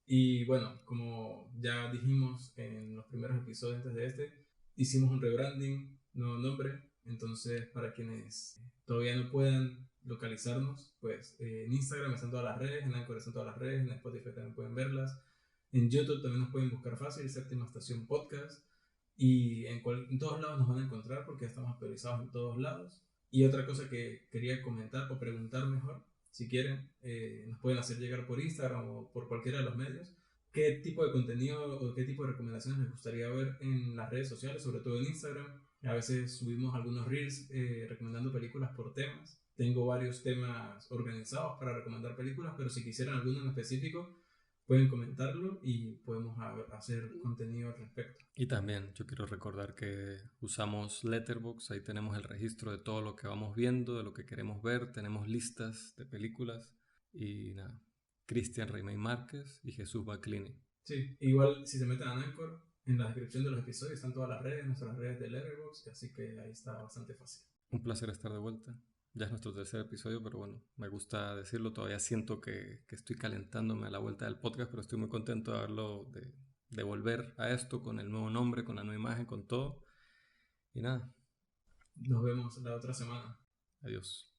Y bueno, como ya dijimos en los primeros episodios antes de este, hicimos un rebranding, nuevo nombre. Entonces, para quienes todavía no puedan localizarnos, pues en Instagram están todas las redes, en Anchor están todas las redes, en Spotify también pueden verlas. En YouTube también nos pueden buscar fácil, Séptima Estación Podcast. Y en todos lados nos van a encontrar porque ya estamos actualizados en todos lados. Y otra cosa que quería comentar o preguntar mejor, si quieren, nos pueden hacer llegar por Instagram o por cualquiera de los medios. ¿Qué tipo de contenido o qué tipo de recomendaciones les gustaría ver en las redes sociales, sobre todo en Instagram? A veces subimos algunos reels recomendando películas por temas. Tengo varios temas organizados para recomendar películas, pero si quisieran alguno en específico, pueden comentarlo y podemos hacer contenido al respecto. Y también yo quiero recordar que usamos Letterboxd, ahí tenemos el registro de todo lo que vamos viendo, de lo que queremos ver, tenemos listas de películas y nada, Cristian Reimey Márquez y Jesús Baclini. Sí, igual si se meten a Anchor, en la descripción de los episodios están todas las redes, nuestras redes de Letterboxd, así que ahí está bastante fácil. Un placer estar de vuelta. Ya es nuestro tercer episodio, pero bueno, me gusta decirlo. Todavía siento que estoy calentándome a la vuelta del podcast, pero estoy muy contento de de volver a esto con el nuevo nombre, con la nueva imagen, con todo. Y nada, Nos vemos la otra semana. adiós.